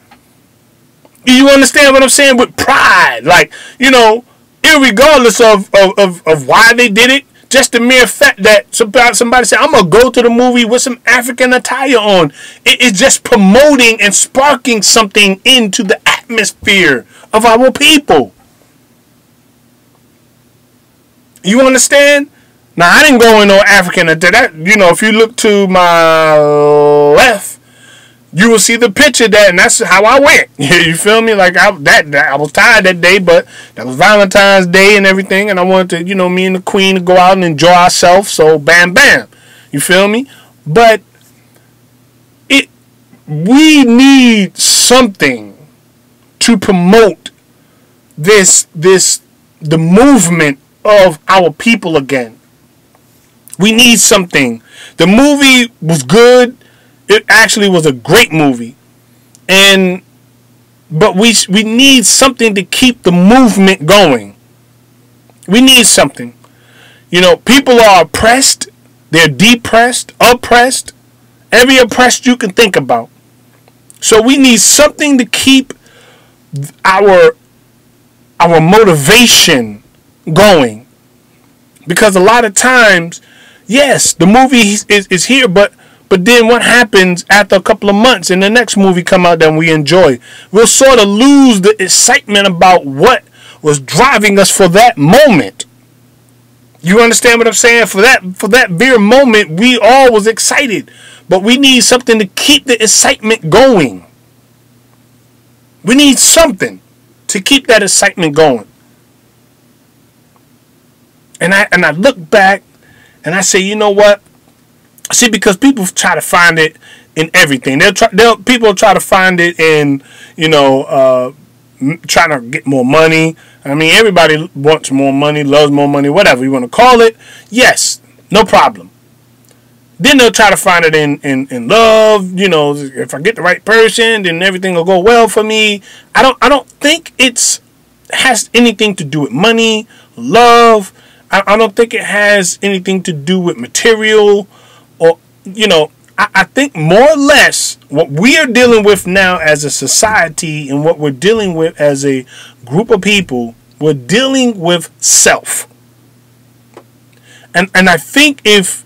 You understand what I'm saying? With pride, like, you know, irregardless of why they did it, just the mere fact that somebody said, I'm gonna go to the movie with some African attire on. It is just promoting and sparking something into the atmosphere of our people. You understand? Now, I didn't go in no African attire. You know, if you look to my left, you will see the picture that, and that's how I went. You feel me? Like, I was tired that day, but that was Valentine's Day and everything, and I wanted to, you know, me and the queen to go out and enjoy ourselves, so bam, bam. You feel me? But we need something to promote the movement of our people again. We need something. The movie was good. It actually was a great movie. But we need something to keep the movement going. We need something. You know, people are oppressed They're depressed, oppressed, every oppressed you can think about. So we need something to keep our motivation going. Because a lot of times, yes, the movie is here, but then what happens after a couple of months and the next movie come out that we enjoy? We'll sort of lose the excitement about what was driving us for that moment. You understand what I'm saying? For that very moment, we all was excited. But we need something to keep the excitement going. We need something to keep that excitement going. And I look back and I say, you know what? See, because people try to find it in everything. People try to find it in, trying to get more money. I mean, everybody wants more money, loves more money, whatever you want to call it. Yes, no problem. Then they'll try to find it in love. If I get the right person, then everything will go well for me. I don't think it has anything to do with money, love. I don't think it has anything to do with material, or I think more or less what we are dealing with now as a society and what we're dealing with as a group of people, we're dealing with self. And I think if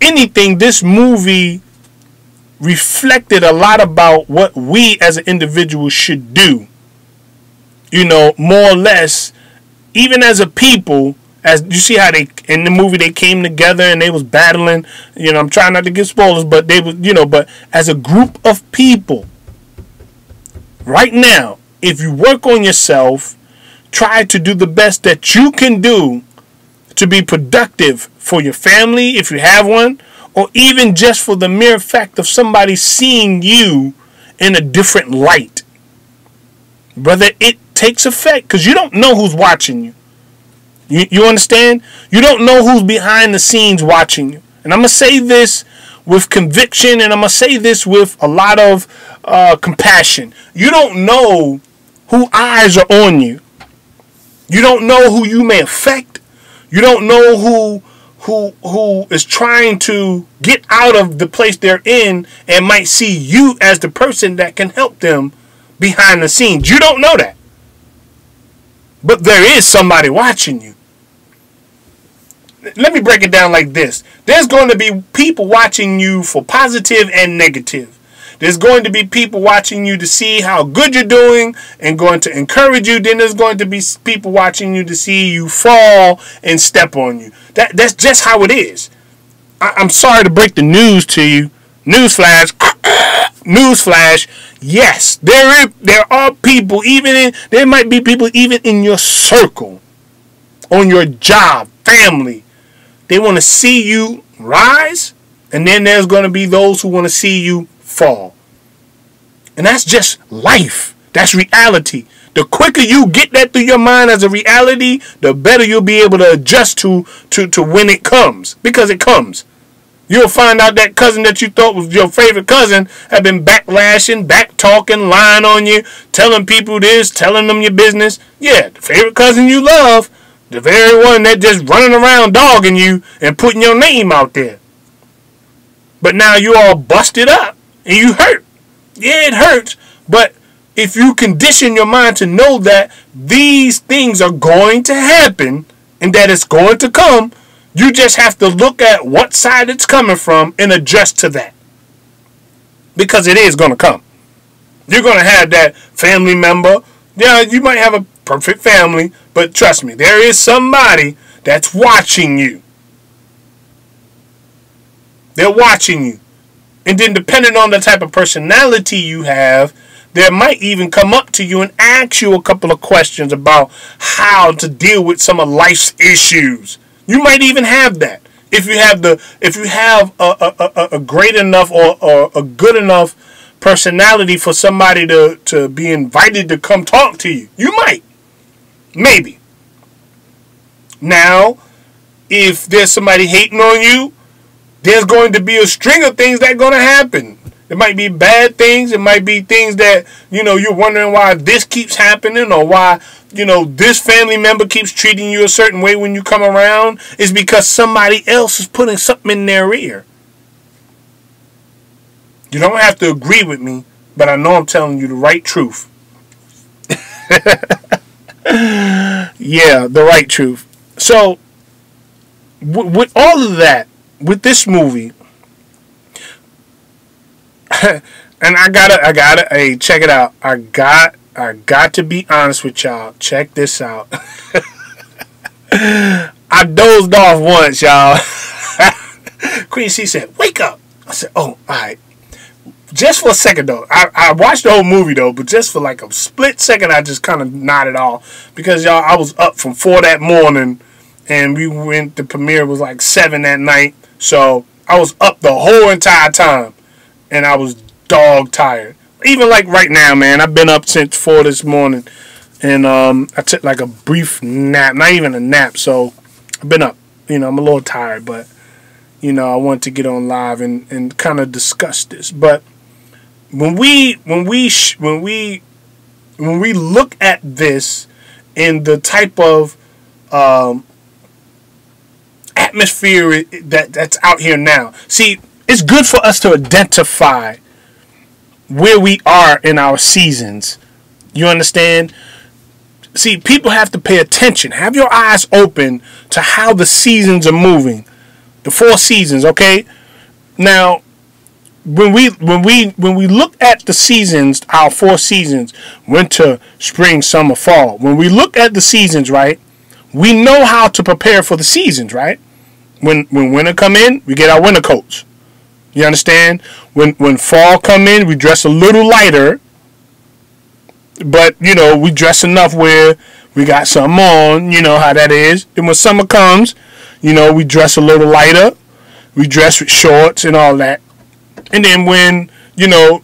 anything, this movie reflected a lot about what we as an individual should do. More or less, even as a people, as you see how they in the movie they came together and they was battling. I'm trying not to give spoilers, but they was but as a group of people, right now, if you work on yourself, try to do the best that you can do to be productive for your family, if you have one, or even just for the mere fact of somebody seeing you in a different light. Brother, it takes effect because you don't know who's watching you. You understand? You don't know who's behind the scenes watching you. And I'm going to say this with conviction, and I'm going to say this with a lot of compassion. You don't know who eyes are on you. You don't know who you may affect. You don't know who is trying to get out of the place they're in and might see you as the person that can help them behind the scenes. You don't know that. But there is somebody watching you. Let me break it down like this. There's going to be people watching you for positive and negative. There's going to be people watching you to see how good you're doing and going to encourage you. Then there's going to be people watching you to see you fall and step on you. That's just how it is. I'm sorry to break the news to you. Newsflash. Newsflash. Yes, there are people, there might be people even in your circle, on your job, family. They want to see you rise, and then there's going to be those who want to see you fall. And that's just life. That's reality. The quicker you get that through your mind as a reality, the better you'll be able to adjust to when it comes. Because it comes. You'll find out that cousin that you thought was your favorite cousin had been backlashing, back-talking, lying on you, telling people this, telling them your business. Yeah, the favorite cousin you love, the very one that just running around dogging you and putting your name out there. But now you all busted up and you hurt. Yeah, it hurts. But if you condition your mind to know that these things are going to happen and that it's going to come, you just have to look at what side it's coming from and adjust to that. Because it is going to come. You're going to have that family member. Yeah, you might have a perfect family, but trust me, there is somebody that's watching you. They're watching you. And then depending on the type of personality you have, they might even come up to you and ask you a couple of questions about how to deal with some of life's issues. You might even have that. If you have a great enough or a good enough personality for somebody to be invited to come talk to you. You might. Maybe. Now, if there's somebody hating on you, there's going to be a string of things that are going to happen. It might be bad things. It might be things that, you're wondering why this keeps happening, or why, this family member keeps treating you a certain way when you come around. It's because somebody else is putting something in their ear. You don't have to agree with me, but I know I'm telling you the right truth. Yeah, the right truth. So, with all of that, with this movie, and I gotta, hey, check it out. I got to be honest with y'all. Check this out. I dozed off once, y'all. Queen C said, "Wake up." I said, "Oh, all right." Just for a second, though. I watched the whole movie, though, but just for like a split second, I just kind of nodded off. Because, y'all, I was up from 4 that morning, and the premiere was like 7 that night. So, I was up the whole entire time, and I was dog tired. Even like right now, man, I've been up since 4 this morning, and I took like a brief nap. Not even a nap, so I've been up. I'm a little tired, but, I wanted to get on live and kind of discuss this. But when we look at this in the type of atmosphere that's out here now, see, it's good for us to identify where we are in our seasons. You understand? See, people have to pay attention. Have your eyes open to how the seasons are moving. The 4 seasons, okay? Now, when we look at the seasons, our 4 seasons, winter, spring, summer, fall. When we look at the seasons, right, we know how to prepare for the seasons, right? When winter come in, we get our winter coats. You understand? When fall come in, we dress a little lighter, but we dress enough where we got something on. You know how that is. And when summer comes, we dress a little lighter. We dress with shorts and all that. And then when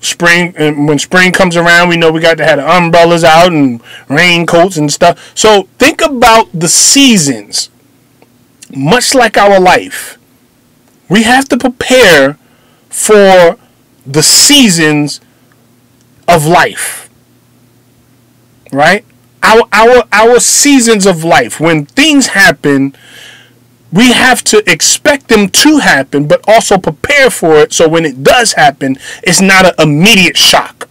spring comes around, we know we got to have the umbrellas out and raincoats and stuff. So think about the seasons, much like our life. We have to prepare for the seasons of life, right? Our seasons of life, when things happen, we have to expect them to happen, but also prepare for it, so when it does happen, it's not an immediate shock.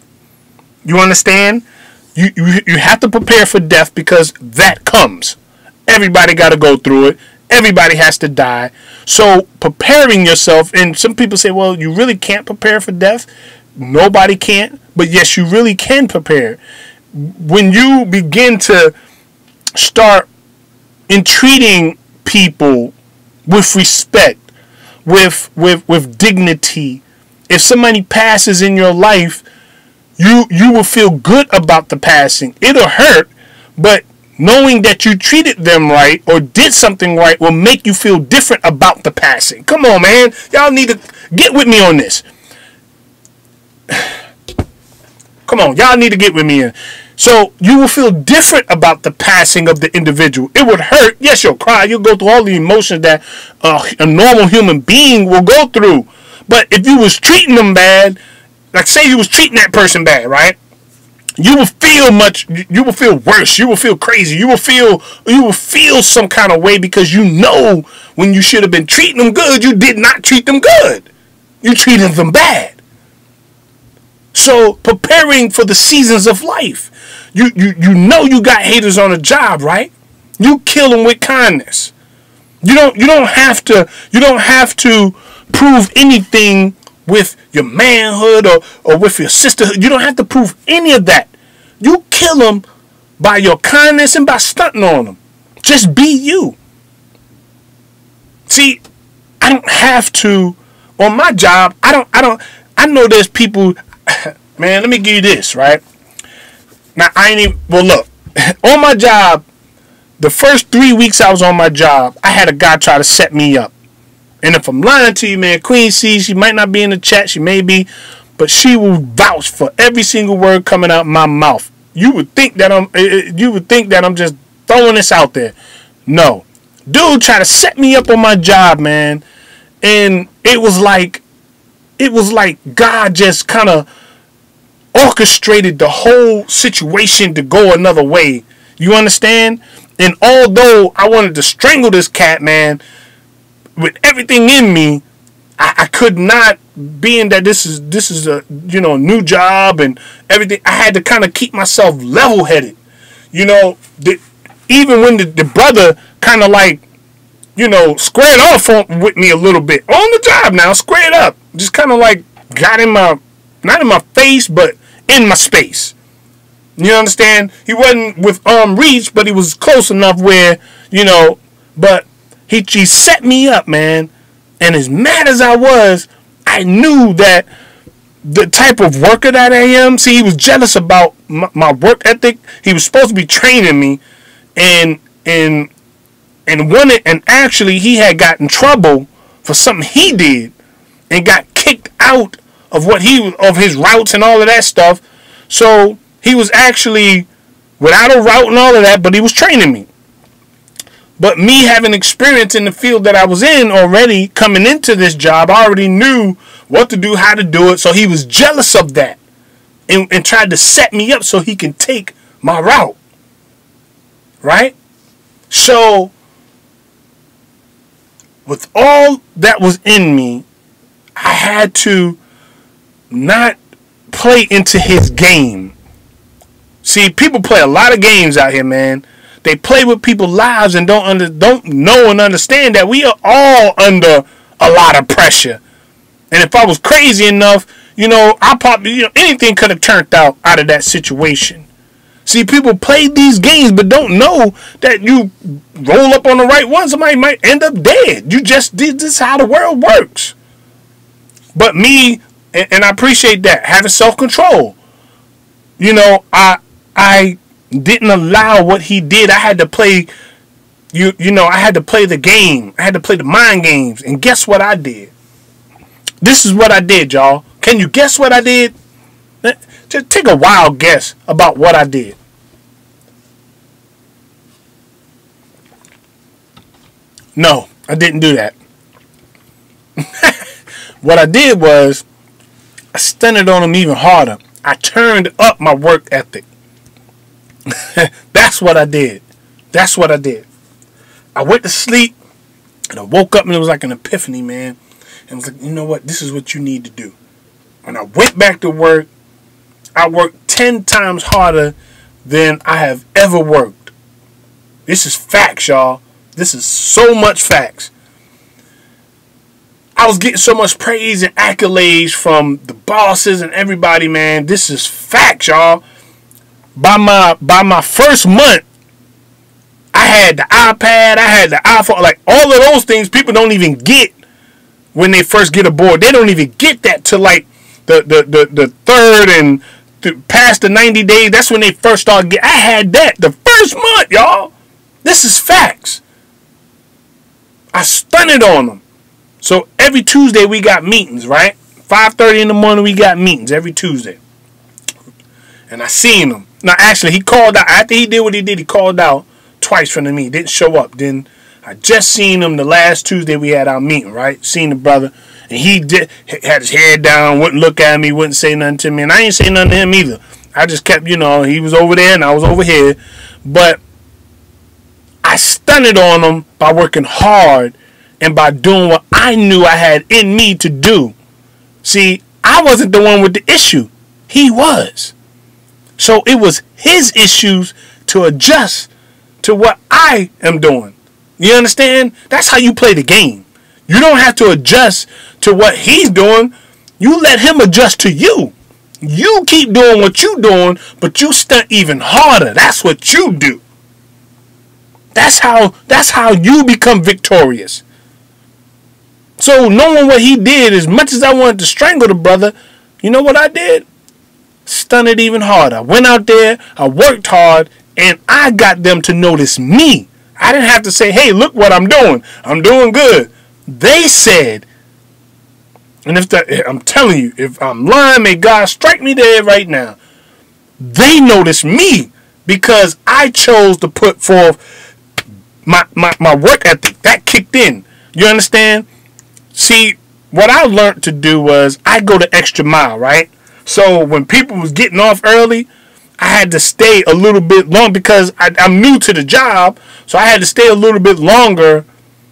You understand? You have to prepare for death, because that comes. Everybody got to go through it. Everybody has to die. So preparing yourself, and some people say, well, you really can't prepare for death. Nobody can't, but yes, you really can prepare. When you begin to start entreating people with respect, with dignity, if somebody passes in your life, you will feel good about the passing. It'll hurt, but knowing that you treated them right or did something right will make you feel different about the passing. Come on, man. Y'all need to get with me on this. Come on, y'all need to get with me. So you will feel different about the passing of the individual. It would hurt. Yes, you'll cry. You'll go through all the emotions that a normal human being will go through. But if you was treating them bad, like say you was treating that person bad, right? You will feel worse. You will feel crazy. You will feel some kind of way, because you know when you should have been treating them good, you did not treat them good. You treated them bad. So preparing for the seasons of life. You know you got haters on a job, right? You kill them with kindness. You don't have to prove anything with your manhood or with your sisterhood. You don't have to prove any of that. You kill them by your kindness and by stunting on them. Just be you. See, I don't have to on my job. I know there's people. Man, let me give you this, right? Now, look, on my job, the first 3 weeks I was on my job, I had a guy try to set me up. And if I'm lying to you, man, Queen C, she might not be in the chat, she may be, but she will vouch for every single word coming out my mouth. You would think that I'm just throwing this out there. No. Dude tried to set me up on my job, man. And it was like it was like God just kind of orchestrated the whole situation to go another way. You understand? And although I wanted to strangle this cat, man, with everything in me, I could not, being that this is a new job and everything. I had to kind of keep myself level headed. Even when the brother kind of like squared off with me a little bit on the job, now squared up, just kind of like got in my, not in my face, but in my space. You understand? He wasn't with arm reach, but he was close enough where, but he set me up, man. And as mad as I was, I knew that the type of worker that I am, see, he was jealous about my work ethic. He was supposed to be training me, and wanted, and actually he had gotten in trouble for something he did and got kicked out of of his routes and all of that stuff. So he was actually without a route and all of that, but he was training me. But me having experience in the field that I was in already, coming into this job, I already knew what to do, how to do it. So he was jealous of that and tried to set me up so he can take my route. Right? So with all that was in me, I had to not play into his game. See, people play a lot of games out here, man. They play with people's lives and don't know and understand that we are all under a lot of pressure. And if I was crazy enough, anything could have turned out of that situation. See, people play these games but don't know that you roll up on the right one, somebody might end up dead. You just did this, how the world works. But me, and I appreciate that, having self-control. I didn't allow what he did. I had to play, I had to play the game. I had to play the mind games. And guess what I did? This is what I did, y'all. Can you guess what I did? Just take a wild guess about what I did. No, I didn't do that. What I did was I stunted on him even harder. I turned up my work ethic. That's what I did. That's what I did. I went to sleep and I woke up and it was like an epiphany, man. And I was like, you know what? This is what you need to do. When I went back to work, I worked 10 times harder than I have ever worked. This is facts, y'all. This is so much facts. I was getting so much praise and accolades from the bosses and everybody, man. This is facts, y'all. By my first month, I had the iPad, I had the iPhone, like all of those things people don't even get when they first get aboard. They don't even get that till like the third and past the 90 days. That's when they first start getting. I had that the first month, y'all. This is facts. I stunted on them. So every Tuesday we got meetings, right? 5:30 in the morning we got meetings every Tuesday. And I seen him. Now, actually, he called out. After he did what he did, he called out twice from the meeting. Didn't show up. Then I just seen him the last Tuesday we had our meeting, right? Seen the brother. And he had his head down, wouldn't look at me, wouldn't say nothing to me. And I ain't say nothing to him either. I just kept, he was over there and I was over here. But I stunted on him by working hard and by doing what I knew I had in me to do. See, I wasn't the one with the issue. He was. So it was his issues to adjust to what I am doing. You understand? That's how you play the game. You don't have to adjust to what he's doing. You let him adjust to you. You keep doing what you're doing, but you stunt even harder. That's what you do. That's how you become victorious. So knowing what he did, as much as I wanted to strangle the brother, you know what I did? Stunted even harder. I went out there, I worked hard, and I got them to notice me. I didn't have to say, hey, look what I'm doing. I'm doing good. They said, and I'm telling you, if I'm lying, may God strike me dead right now. They noticed me because I chose to put forth my work ethic. That kicked in. You understand? See, what I learned to do was I go the extra mile, right? So when people was getting off early, I had to stay a little bit long because I'm new to the job. So I had to stay a little bit longer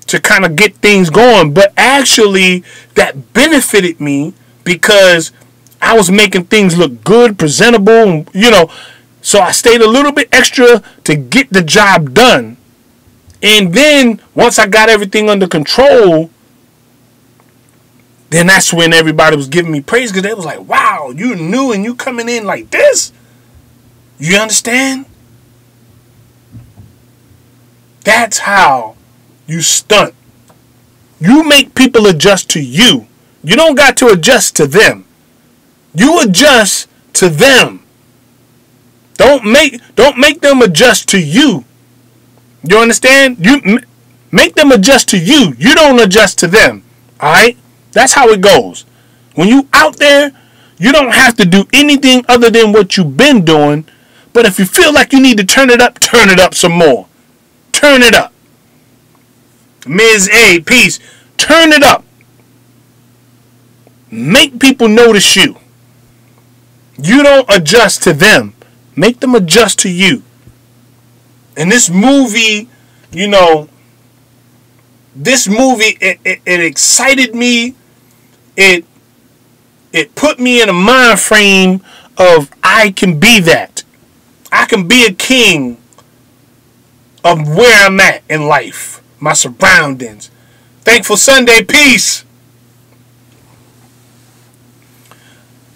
to kind of get things going. But actually, that benefited me because I was making things look good, presentable, you know. So I stayed a little bit extra to get the job done. And then once I got everything under control, then that's when everybody was giving me praise because they was like, wow, you new and you coming in like this? You understand? That's how you stunt. You make people adjust to you. You don't got to adjust to them. You adjust to them. Don't make them adjust to you. You understand? You make them adjust to you. You don't adjust to them. All right? That's how it goes. When you out there, you don't have to do anything other than what you've been doing. But if you feel like you need to turn it up some more. Turn it up. Ms. A, peace. Turn it up. Make people notice you. You don't adjust to them. Make them adjust to you. And this movie, you know, it excited me. It put me in a mind frame of I can be that. I can be a king of where I'm at in life, my surroundings. Thankful Sunday, peace.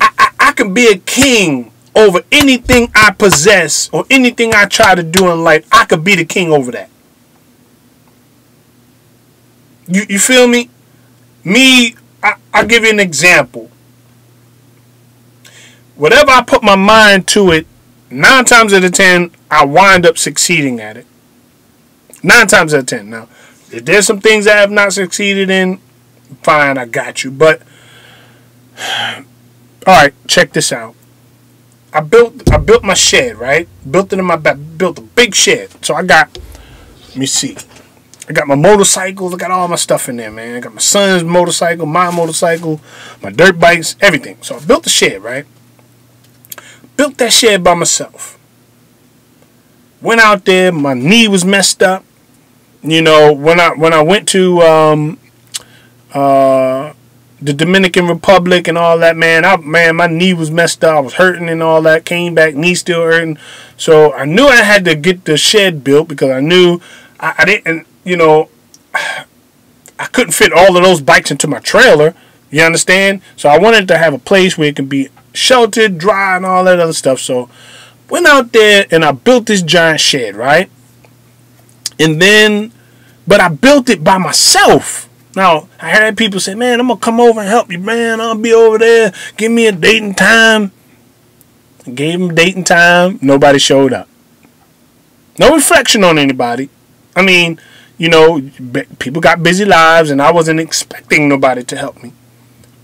I can be a king over anything I possess or anything I try to do in life. I could be the king over that. You feel me? I'll give you an example. Whatever I put my mind to it, 9 times out of 10, I wind up succeeding at it. 9 times out of 10. Now, if there's some things I have not succeeded in, fine, I got you. But, alright, check this out. I built my shed, right? Built it in my back. Built a big shed. So let me see. I got my motorcycles. I got all my stuff in there, man. I got my son's motorcycle, my motorcycle, my dirt bikes, everything. So I built the shed, right? Built that shed by myself. Went out there. My knee was messed up. You know, when I went to the Dominican Republic and all that, man, my knee was messed up. I was hurting and all that. Came back, knee still hurting. So I knew I had to get the shed built because I knew I didn't. You know, I couldn't fit all of those bikes into my trailer. You understand? So I wanted to have a place where it could be sheltered, dry, and all that other stuff. So went out there and I built this giant shed, right? And then, but I built it by myself. Now, I heard people say, man, I'm going to come over and help you, man. I'll be over there. Give me a date and time. I gave them a date and time. Nobody showed up. No reflection on anybody. I mean, you know, people got busy lives, and I wasn't expecting nobody to help me.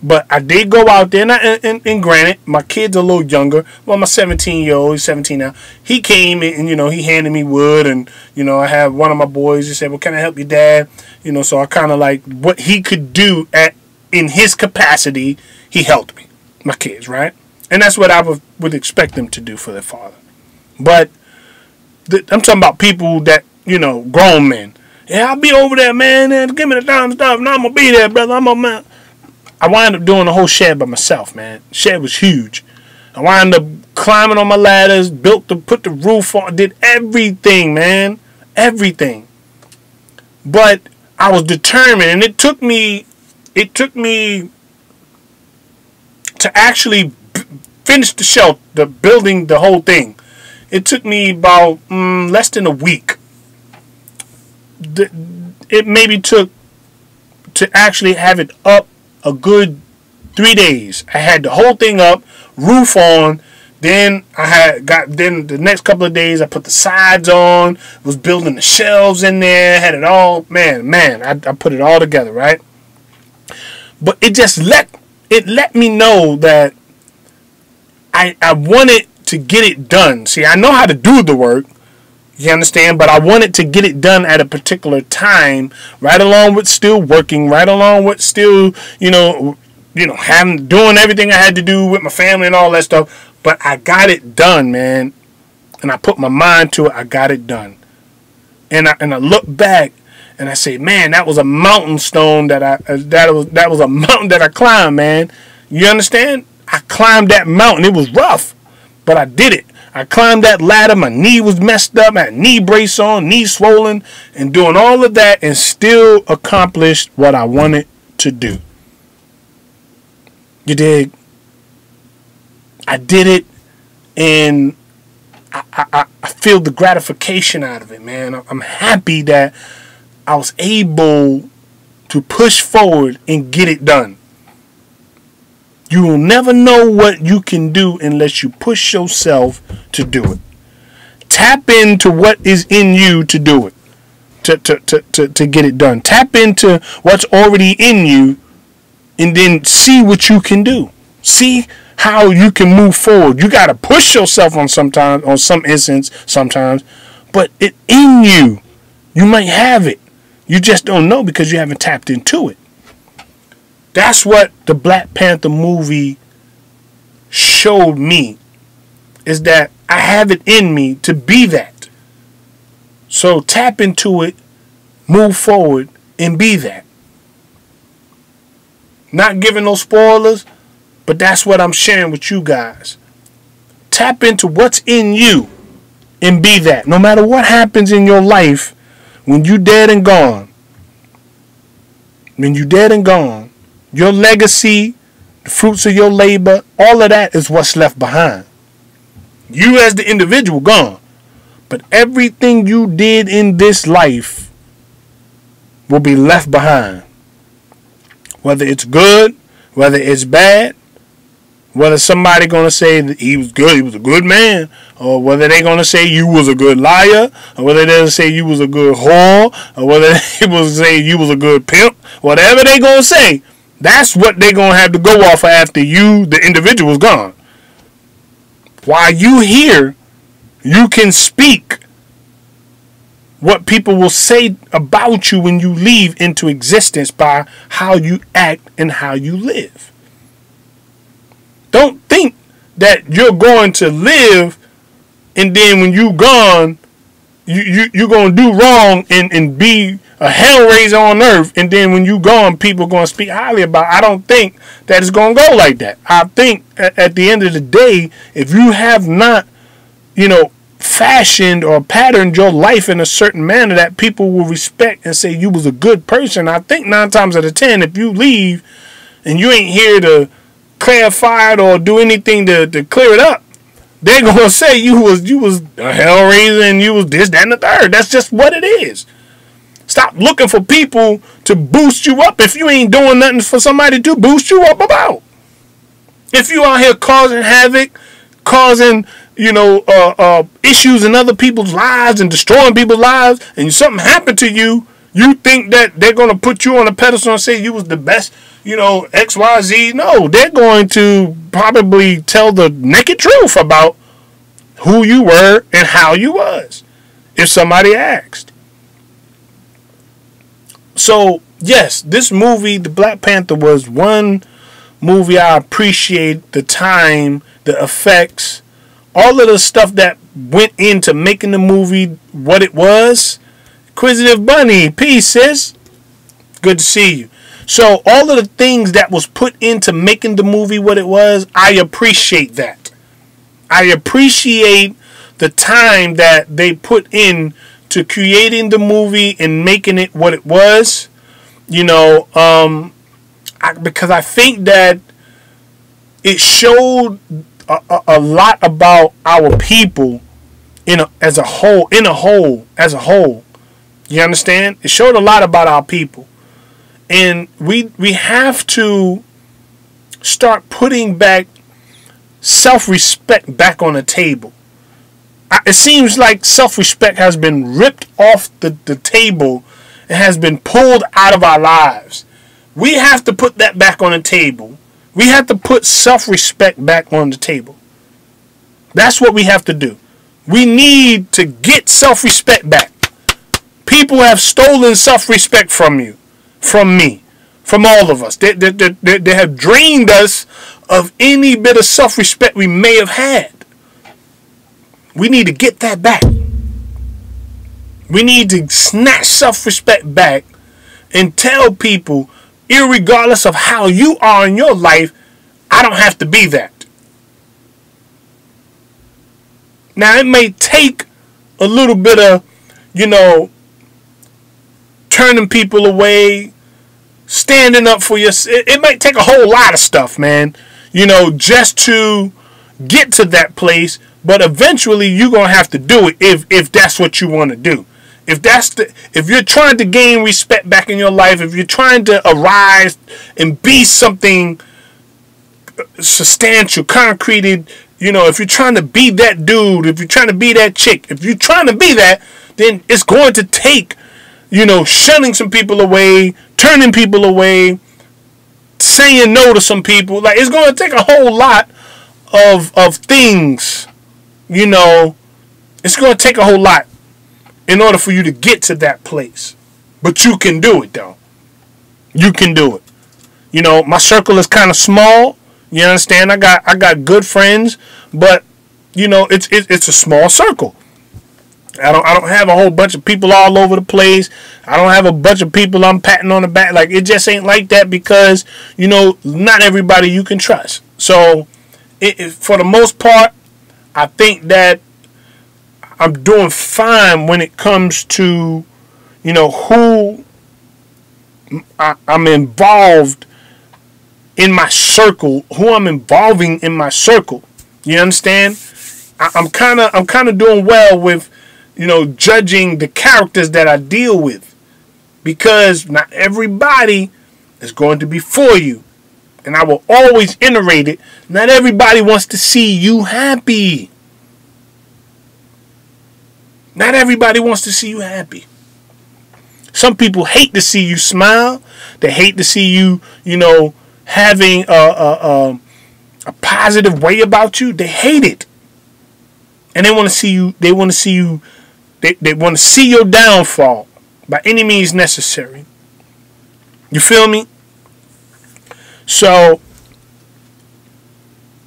But I did go out there, and granted, my kid's a little younger. Well, my 17-year-old, he's 17 now. He came and, you know, he handed me wood, and, you know, I have one of my boys. He said, well, can I help you, Dad? You know, so I kind of like what he could do in his capacity, he helped me, my kids, right? And that's what I would expect them to do for their father. But I'm talking about people that, you know, grown men. Yeah, I'll be over there, man. Give me the time stuff. No, I'm going to be there, brother. I'm a man. I wound up doing the whole shed by myself, man. The shed was huge. I wound up climbing on my ladders, put the roof on, did everything, man. Everything. But I was determined, and it took me to actually finish the building, the whole thing. It took me about less than a week. It maybe took to actually have it up a good 3 days. I had the whole thing up, roof on. Then then the next couple of days I put the sides on, was building the shelves in there, had it all, man, I put it all together, right? But it just let me know that I wanted to get it done. See, I know how to do the work. You understand? But I wanted to get it done at a particular time, right along with still working, right along with still, doing everything I had to do with my family and all that stuff. But I got it done, man. And I put my mind to it. I got it done. And I look back and I say, man, that was a mountain stone that was a mountain that I climbed, man. You understand? I climbed that mountain. It was rough, but I did it. I climbed that ladder. My knee was messed up. I had knee brace on, knee swollen, and doing all of that and still accomplished what I wanted to do. You dig? I did it, and I feel the gratification out of it, man. I'm happy that I was able to push forward and get it done. You will never know what you can do unless you push yourself to do it. Tap into what is in you to do it, to get it done. Tap into what's already in you and then see what you can do. See how you can move forward. You got to push yourself on some instance sometimes, but it in you. You might have it. You just don't know because you haven't tapped into it. That's what the Black Panther movie showed me, is that I have it in me to be that. So tap into it, move forward, and be that. Not giving no spoilers, but that's what I'm sharing with you guys. Tap into what's in you and be that. No matter what happens in your life, when you're dead and gone, your legacy, the fruits of your labor, all of that is what's left behind. You as the individual gone. But everything you did in this life will be left behind. Whether it's good, whether it's bad, whether somebody going to say that he was good, he was a good man, or whether they going to say you was a good liar, or whether they going to say you was a good whore, or whether they will say you was a good pimp, whatever they going to say, that's what they going to have to go off of after you, the individual, is gone. While you here, you can speak what people will say about you when you leave into existence by how you act and how you live. Don't think that you're going to live and then when you're gone, you're going to do wrong and be a hellraiser on earth, and then when you're gone, people are going to speak highly about it. I don't think that it's going to go like that. I think at the end of the day, if you have not, fashioned or patterned your life in a certain manner that people will respect and say you was a good person, I think 9 times out of 10, if you leave and you ain't here to clarify it or do anything to clear it up, they're going to say you was a hellraiser and you was this, that, and the third. That's just what it is. Stop looking for people to boost you up if you ain't doing nothing for somebody to boost you up about. If you out here causing havoc, causing, issues in other people's lives and destroying people's lives, and something happened to you, you think that they're going to put you on a pedestal and say you was the best, XYZ. No, they're going to probably tell the naked truth about who you were and how you was, if somebody asked. So, yes, this movie, The Black Panther, was one movie I appreciate the time, the effects, all of the stuff that went into making the movie what it was. Inquisitive Bunny, peace, sis. Good to see you. So, all of the things that was put into making the movie what it was, I appreciate that. I appreciate the time that they put in to creating the movie and making it what it was, because I think that it showed a lot about our people as a whole. You understand? It showed a lot about our people, and we have to start putting back self-respect back on the table. It seems like self-respect has been ripped off the table and has been pulled out of our lives. We have to put that back on the table. We have to put self-respect back on the table. That's what we have to do. We need to get self-respect back. People have stolen self-respect from you, from me, from all of us. They have drained us of any bit of self-respect we may have had. We need to get that back. We need to snatch self-respect back and tell people, irregardless of how you are in your life, I don't have to be that. Now, it may take a little bit of, turning people away, standing up for your... It might take a whole lot of stuff, man, just to get to that place. But eventually, you're going to have to do it if that's what you want to do. If you're trying to gain respect back in your life, if you're trying to arise and be something substantial, concreted, if you're trying to be that dude, if you're trying to be that chick, if you're trying to be that, then it's going to take, shunning some people away, turning people away, saying no to some people. Like, it's going to take a whole lot of things, it's going to take a whole lot in order for you to get to that place. But you can do it, though. You can do it. My circle is kind of small. You understand? I got good friends, but it's a small circle. I don't have a whole bunch of people all over the place. I don't have a bunch of people I'm patting on the back. Like, it just ain't like that because not everybody you can trust. So for the most part, I think that I'm doing fine when it comes to who I'm involved in my circle, who I'm involving in my circle. You understand? I'm kind of doing well with, judging the characters that I deal with, because not everybody is going to be for you. And I will always iterate it. Not everybody wants to see you happy. Not everybody wants to see you happy. Some people hate to see you smile. They hate to see you, having a positive way about you. They hate it, and they want to see you. They want to see you. They want to see your downfall by any means necessary. You feel me? So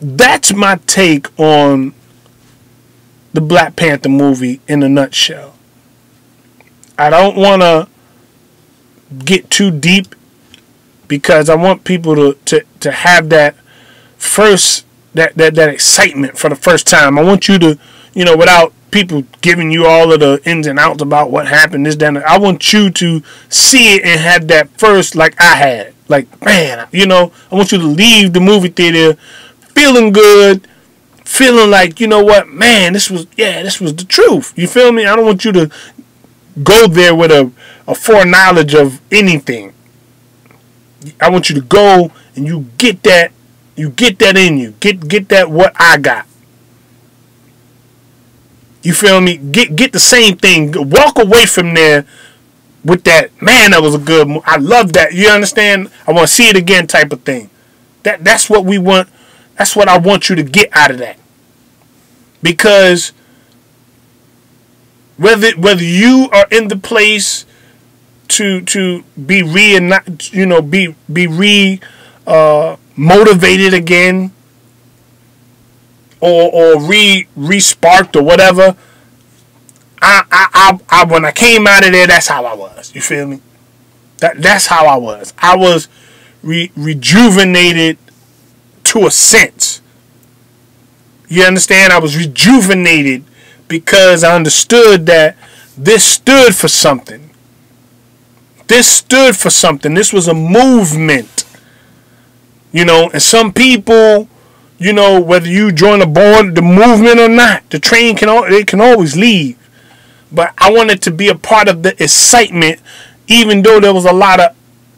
that's my take on the Black Panther movie in a nutshell. I don't want to get too deep because I want people to have that first that excitement for the first time. I want you to, without people giving you all of the ins and outs about what happened, this, that, and that. I want you to see it and have that first, like I had. Like, man, I want you to leave the movie theater feeling good, feeling like, what, man, this was the truth. You feel me? I don't want you to go there with a foreknowledge of anything. I want you to go and you get that in you. Get that what I got. You feel me? Get the same thing. Walk away from there with that, man, that was a good movie. I love that. You understand? I want to see it again type of thing. That's what we want. That's what I want you to get out of that. Because whether you are in the place to be motivated again, or re-sparked or whatever, I when I came out of there, that's how I was. You feel me? That's how I was. I was rejuvenated to a sense. You understand? I was rejuvenated because I understood that this stood for something. This stood for something. This was a movement. And some people, whether you join the movement or not, the train can always leave. But I wanted to be a part of the excitement, even though there was a lot of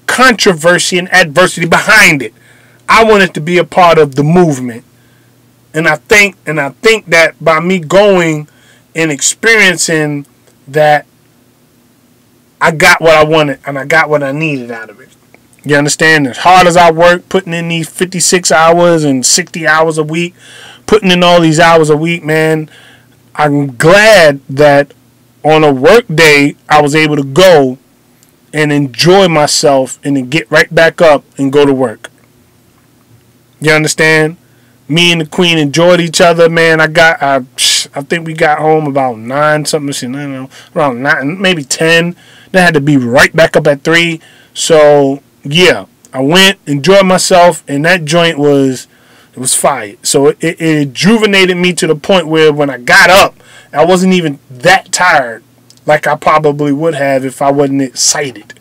controversy and adversity behind it. I wanted to be a part of the movement. And I think that by me going and experiencing that, I got what I wanted and I got what I needed out of it. You understand? As hard as I work, putting in these 56 hours and 60 hours a week, putting in all these hours a week, man, I'm glad that on a work day I was able to go and enjoy myself and then get right back up and go to work. You understand? Me and the Queen enjoyed each other, man. I think we got home about 9 something. I don't know, around 9, maybe 10. Then I had to be right back up at 3. So yeah, I went, enjoyed myself, and that joint was fire. So it rejuvenated me to the point where when I got up, I wasn't even that tired like I probably would have if I wasn't excited.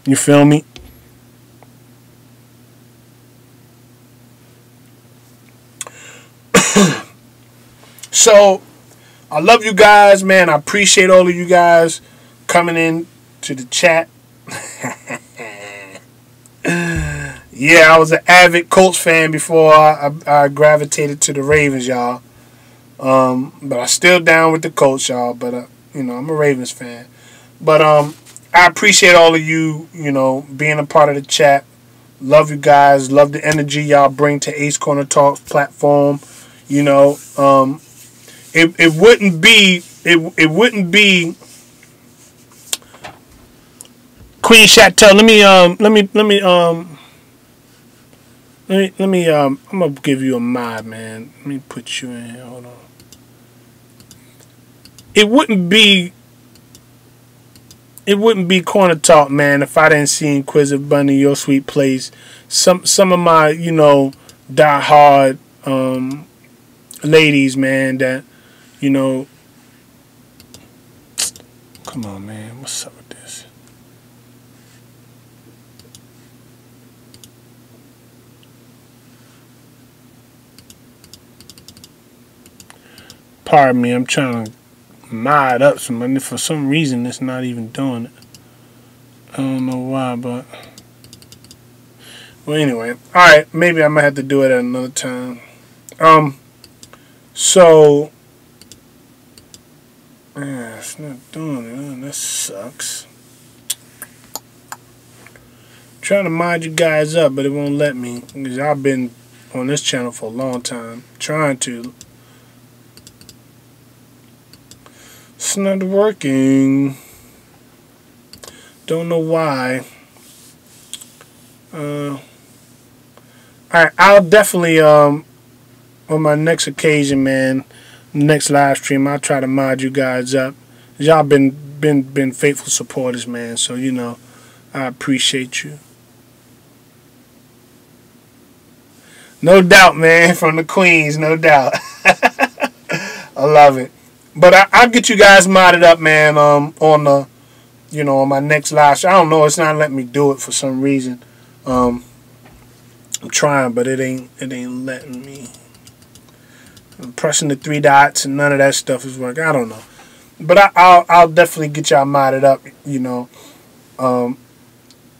You feel me? So, I love you guys, man. I appreciate all of you guys coming in to the chat. Yeah, I was an avid Colts fan before I gravitated to the Ravens, y'all. But I still down with the Colts, y'all. But I'm a Ravens fan. But I appreciate all of you, being a part of the chat. Love you guys. Love the energy y'all bring to Ace Corner Talks platform. It wouldn't be Queen Chateau. I'm gonna give you a mod, man. Let me put you in here. Hold on. It wouldn't be Corner Talk, man, if I didn't see Inquisitive Bunny, Your Sweet Place. Some of my, die hard ladies, man, that, come on, man, what's up with this? Pardon me, I'm trying to mod up somebody. For some reason, it's not even doing it. I don't know why, but... Well, anyway. Alright, maybe I might have to do it at another time. So... Yeah, it's not doing it. Oh, that sucks. I'm trying to mod you guys up, but it won't let me. Because I've been on this channel for a long time. Trying to. It's not working. Don't know why. Alright, I'll definitely, on my next occasion, man, next live stream, I'll try to mod you guys up. Y'all been faithful supporters, man, so, I appreciate you. No doubt, man, from the Queens, no doubt. I love it. But I'll get you guys modded up, man, on the, on my next live stream. I don't know, it's not letting me do it for some reason. I'm trying, but it ain't letting me. I'm pressing the 3 dots and none of that stuff is working. I don't know. But I'll definitely get y'all modded up,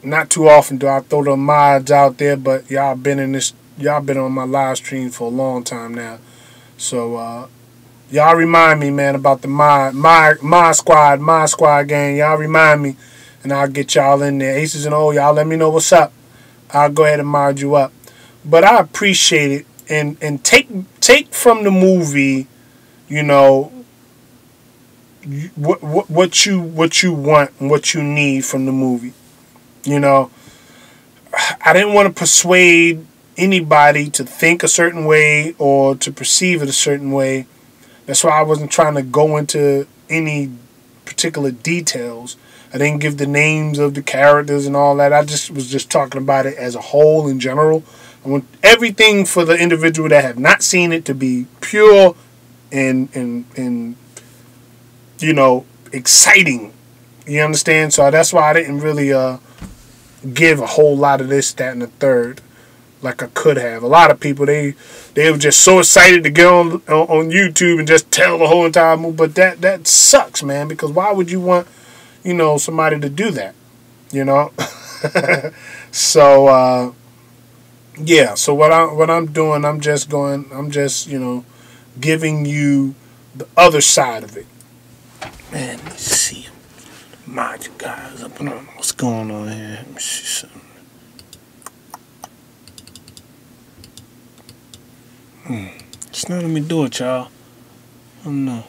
not too often do I throw the mods out there, but y'all been on my live stream for a long time now. So y'all remind me, man, about the my squad gang. Y'all remind me and I'll get y'all in there. Aces and O, y'all let me know what's up. I'll go ahead and mod you up. But I appreciate it. And take from the movie, what you want and what you need from the movie. I didn't want to persuade anybody to think a certain way or to perceive it a certain way. That's why I wasn't trying to go into any particular details. I didn't give the names of the characters and all that. I was just talking about it as a whole in general. I want everything for the individual that have not seen it to be pure and exciting. You understand? So that's why I didn't really give a whole lot of this, that, and the third like I could have. A lot of people, they were just so excited to get on YouTube and just tell the whole entire movie. But that sucks, man, because why would you want, somebody to do that? So yeah, so what I'm doing, I'm just giving you the other side of it. Man, let's see. Mod you guys up. What's going on here? Let me see something. It's not letting me do it, y'all. I don't know.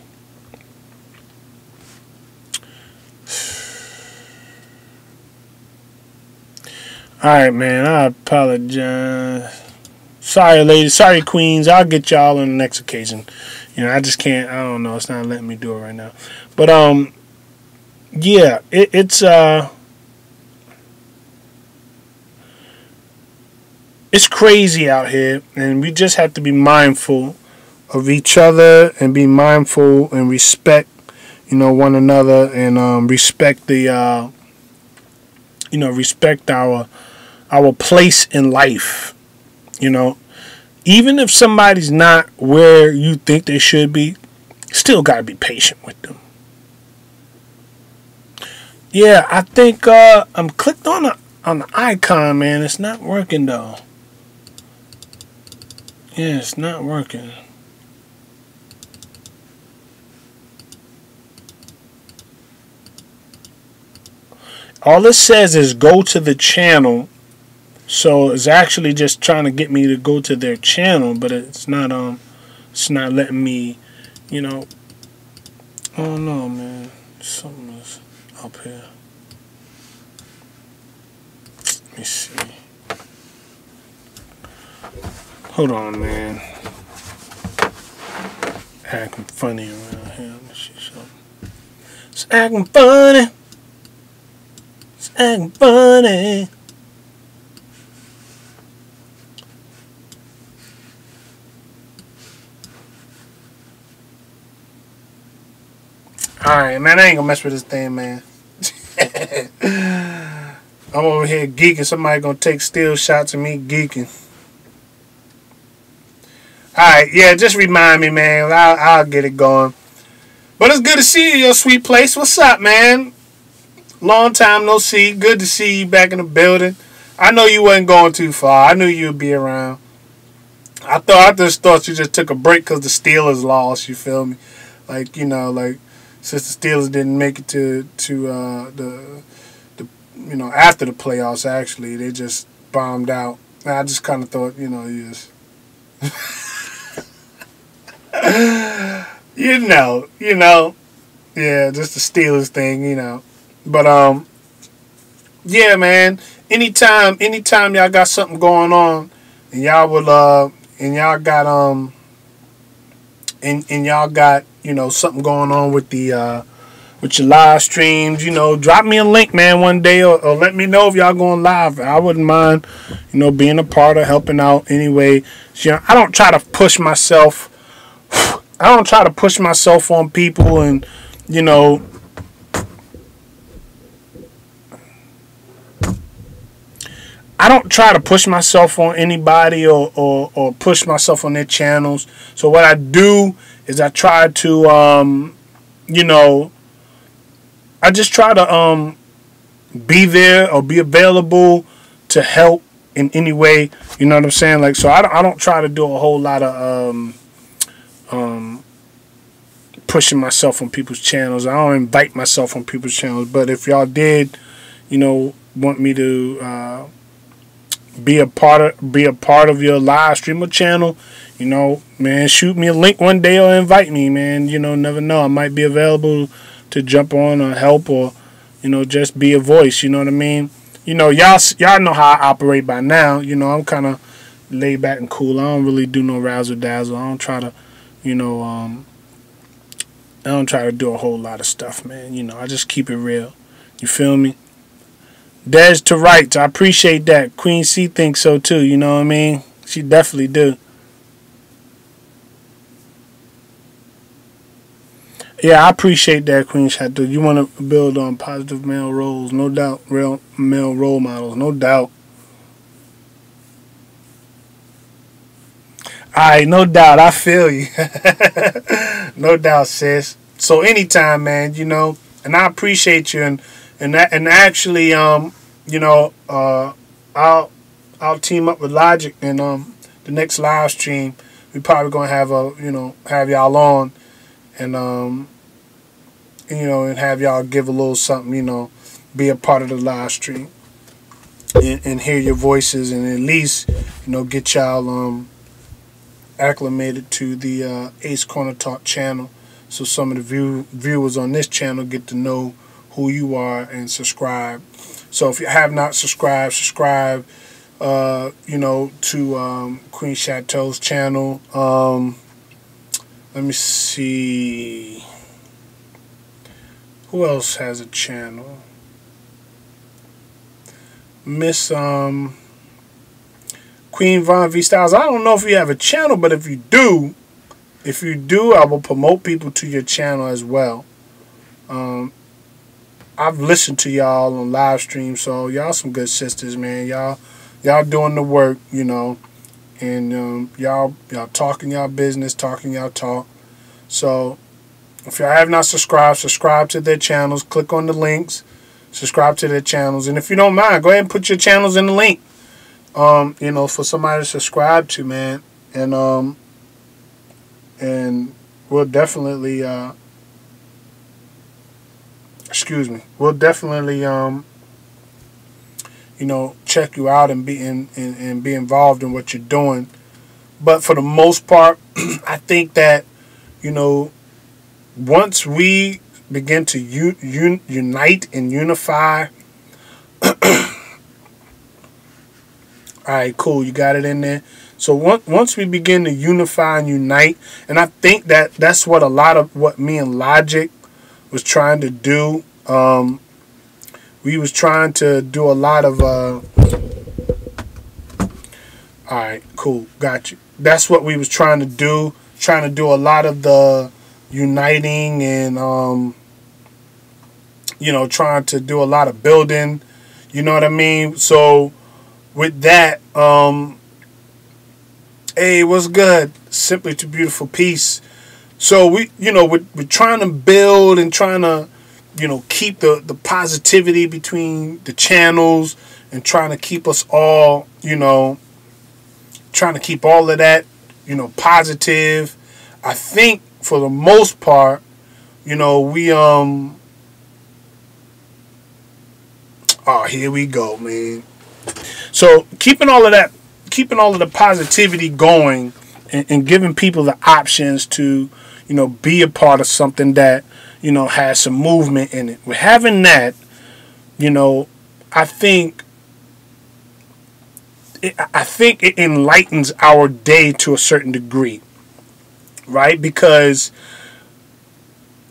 Alright, man, I apologize. Sorry, ladies. Sorry, queens. I'll get y'all on the next occasion. You know, I just can't. I don't know. It's not letting me do it right now. But yeah, it's crazy out here, and we just have to be mindful of each other and be mindful and respect, you know, one another, and respect the you know, respect our place in life. You know, even if somebody's not where you think they should be, still gotta be patient with them. Yeah, I think I'm clicked on the icon, man. It's not working though. Yeah, it's not working. All it says is go to the channel. So it's actually just trying to get me to go to their channel, but it's not letting me, you know. Oh no, man. Something is up here. Let me see. Hold on, man. Acting funny around here. Let me see something. It's acting funny. It's acting funny. Alright, man, I ain't gonna mess with this thing, man. I'm over here geeking. Somebody gonna take still shots of me geeking. Alright, yeah, just remind me, man. I'll get it going. But it's good to see you, your sweet place. What's up, man? Long time no see. Good to see you back in the building. I know you wasn't going too far. I knew you'd be around. I just thought you just took a break because the Steelers lost. You feel me? Like, you know, like, since the Steelers didn't make it to the you know, after the playoffs, actually, they just bombed out. I just kind of thought, you know, you just you know, yeah, just the Steelers thing, you know. But yeah, man. Anytime y'all got something going on, and y'all will and y'all got and y'all got, you know, something going on with the with your live streams, you know, drop me a link, man, one day, or let me know if y'all going live. I wouldn't mind, you know, being a part of helping out anyway. So, you know, I don't try to push myself. I don't try to push myself on people, and, you know, I don't try to push myself on anybody or push myself on their channels. So what I do is I try to, you know, I just try to be there or be available to help in any way. You know what I'm saying? Like, so I don't try to do a whole lot of pushing myself on people's channels. I don't invite myself on people's channels. But if y'all did, you know, want me to be a part of your live streamer channel, you know, man, shoot me a link one day or invite me, man. You know, never know. I might be available to jump on or help, or, you know, just be a voice. You know what I mean? You know, y'all know how I operate by now. You know, I'm kind of laid back and cool. I don't really do no razzle dazzle. I don't try to, you know, I don't try to do a whole lot of stuff, man. You know, I just keep it real. You feel me? Des to rights. I appreciate that. Queen C thinks so too. You know what I mean? She definitely do. Yeah, I appreciate that, Queen Chateau. You want to build on positive male roles, no doubt. Real male role models, no doubt. Alright, no doubt. I feel you. No doubt, sis. So anytime, man, you know, and I appreciate you, and actually, you know, I'll team up with Logic, and the next live stream we probably gonna have have y'all on, and you know, and have y'all give a little something, you know, be a part of the live stream, and hear your voices, and at least, you know, get y'all acclimated to the Ace Corner Talk channel, so some of the viewers on this channel get to know who you are and subscribe. So if you have not subscribed, subscribe. You know, to Queen Chateau's channel. Let me see. Who else has a channel? Miss Queen Von V Styles. I don't know if you have a channel, but if you do, I will promote people to your channel as well. I've listened to y'all on live stream, so y'all some good sisters, man. Y'all doing the work, you know, and y'all talking y'all business, talking y'all talk. So if y'all have not subscribed, subscribe to their channels. Click on the links, subscribe to their channels, and if you don't mind, go ahead and put your channels in the link. You know, for somebody to subscribe to, man, and we'll definitely we'll definitely you know, check you out and be involved in what you're doing. But for the most part, I think that, you know, once we begin to unite and unify. All right, cool. You got it in there. So once we begin to unify and unite, and I think that that's what a lot of what me and Logic was trying to do. We was trying to do a lot of. All right, cool. Got you. That's what we was trying to do. Trying to do a lot of the uniting and you know, trying to do a lot of building. You know what I mean? So with that, hey, what's good? Simply Too Beautiful Peace. So we, you know, we're trying to build and trying to, you know, keep the positivity between the channels and trying to keep us all, you know, trying to keep all of that, you know, positive. I think for the most part, you know, we oh, here we go, man. So keeping all of the positivity going and giving people the options to, you know, be a part of something that, you know, has some movement in it. With having that, you know, I think it enlightens our day to a certain degree, right? Because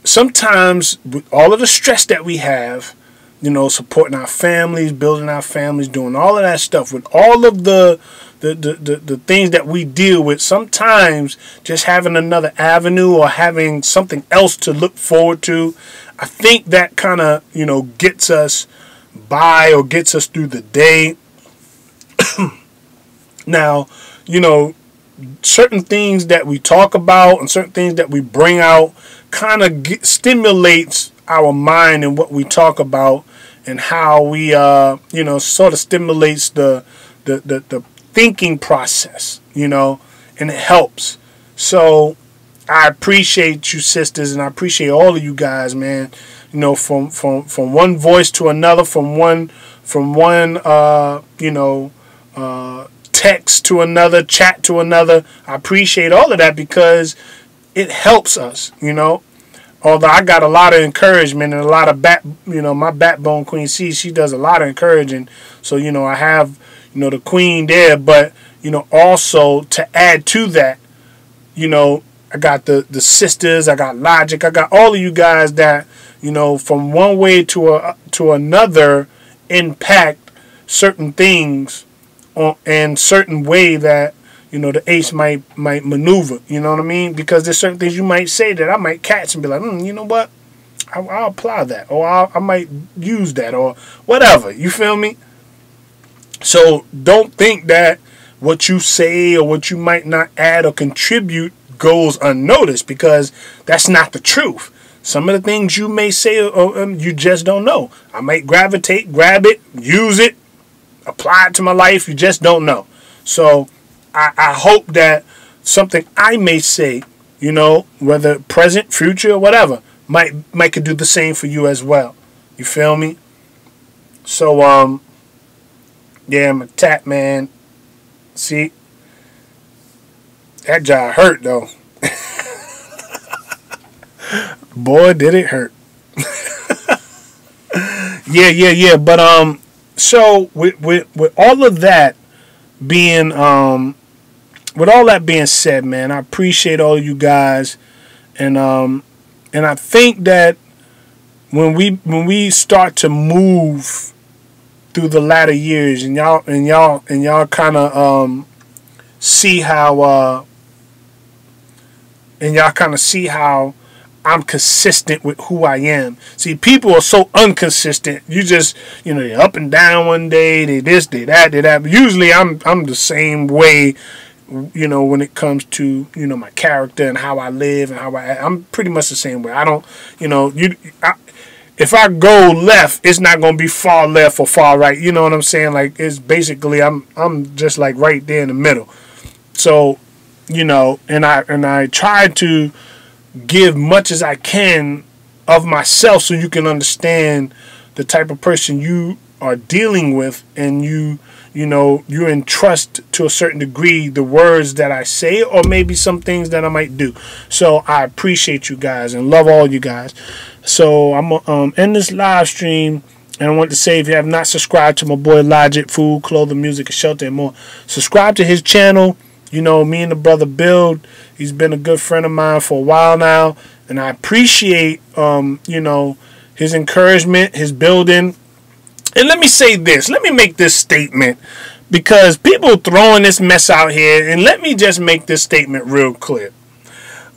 sometimes with all of the stress that we have, you know, supporting our families, building our families, doing all of that stuff, with all of the things that we deal with, sometimes just having another avenue or having something else to look forward to, I think that kind of, you know, gets us by or gets us through the day. Now, you know, certain things that we talk about and certain things that we bring out kind of stimulates our mind and what we talk about, and how we you know, sort of stimulates the thinking process, you know, and it helps. So I appreciate you sisters, and I appreciate all of you guys, man. You know, from one voice to another, from one you know, text to another, chat to another. I appreciate all of that because it helps us, you know. Although I got a lot of encouragement and a lot of you know, my backbone Queen C, she does a lot of encouraging. So, you know, I have, you know, the Queen there, but, you know, also to add to that, you know, I got the sisters, I got Logic, I got all of you guys that, you know, from one way to another impact certain things in certain way that, you know, the ace might maneuver, you know what I mean? Because there's certain things you might say that I might catch and be like, you know what? I'll apply that, or I might use that, or whatever. You feel me? So don't think that what you say or what you might not add or contribute goes unnoticed, because that's not the truth. Some of the things you may say, you just don't know. I might gravitate, grab it, use it, apply it to my life. You just don't know. So I hope that something I may say, you know, whether present, future, or whatever, might could do the same for you as well. You feel me? So yeah, I'm a tap, man. See, that job hurt though. Boy, did it hurt. Yeah. But so with all of that being with all that being said, man, I appreciate all you guys, and I think that when we start to move through the latter years, and y'all kind of see how and y'all kind of see how I'm consistent with who I am. See, people are so inconsistent. You just, they're up and down one day, they this, they that, they that. But usually I'm the same way, when it comes to, my character and how I live and I'm pretty much the same way. I don't, if I go left, it's not going to be far left or far right. You know what I'm saying? Like, it's basically, I'm just like right there in the middle. So, and I try to give much as I can of myself so you can understand the type of person you are dealing with, and you entrust to a certain degree the words that I say, or maybe some things that I might do. So I appreciate you guys and love all you guys. So I'm gonna end this live stream, and I want to say, if you have not subscribed to my boy Logic, food, clothing, music, and shelter, and more, subscribe to his channel. Me and the brother Build, he's been a good friend of mine for a while now, and I appreciate his encouragement, his building. And let me say this, let me make this statement, because people throwing this mess out here, and let me just make this statement real clear.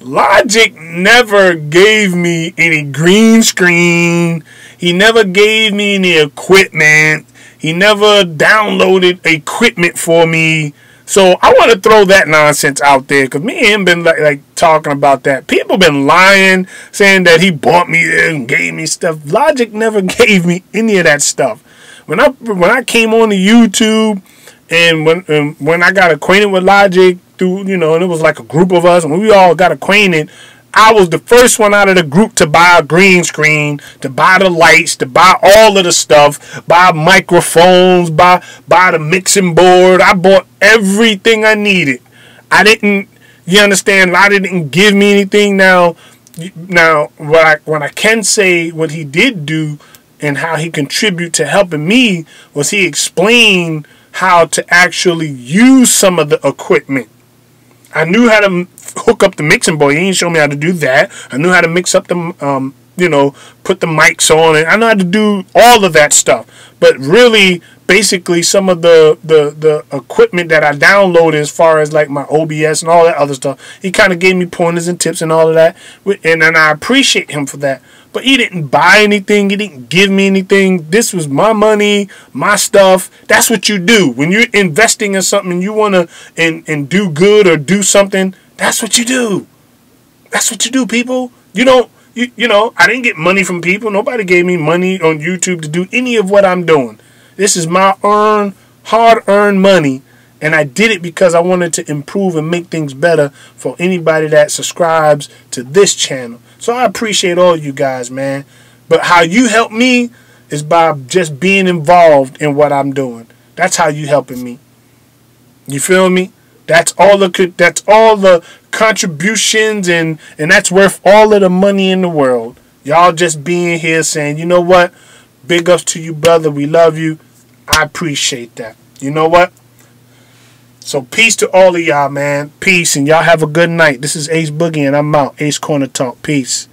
Logic never gave me any green screen. He never gave me any equipment. He never downloaded equipment for me. So I want to throw that nonsense out there, because me and him been like talking about that. People been lying, saying that he bought me this and gave me stuff. Logic never gave me any of that stuff. When I came on to YouTube, and when I got acquainted with Logic through, and it was like a group of us, and we all got acquainted, I was the first one out of the group to buy a green screen, to buy the lights, to buy all of the stuff, buy microphones, buy the mixing board. I bought everything I needed. You understand? Logic didn't give me anything. Now, what I can say, what he did do and how he contributed to helping me, was he explained how to actually use some of the equipment. I knew how to hook up the mixing board. He didn't show me how to do that. I knew how to mix up the, put the mics on, and I know how to do all of that stuff. But really, basically, some of the equipment that I downloaded, as far as like my OBS and all that other stuff, he kind of gave me pointers and tips and all of that, and I appreciate him for that. But he didn't buy anything. He didn't give me anything. This was my money, my stuff. That's what you do. When you're investing in something and you want to and do good or do something, that's what you do. That's what you do, people. You don't, I didn't get money from people. Nobody gave me money on YouTube to do any of what I'm doing. This is my hard-earned money, and I did it because I wanted to improve and make things better for anybody that subscribes to this channel. So I appreciate all you guys, man. But how you help me is by just being involved in what I'm doing. That's how you helping me. You feel me? That's all the contributions, and that's worth all of the money in the world. Y'all just being here saying, you know what? Big ups to you, brother. We love you. I appreciate that. You know what? So peace to all of y'all, man. Peace, and y'all have a good night. This is Ace Boogie, and I'm out. Ace Corner Talk. Peace.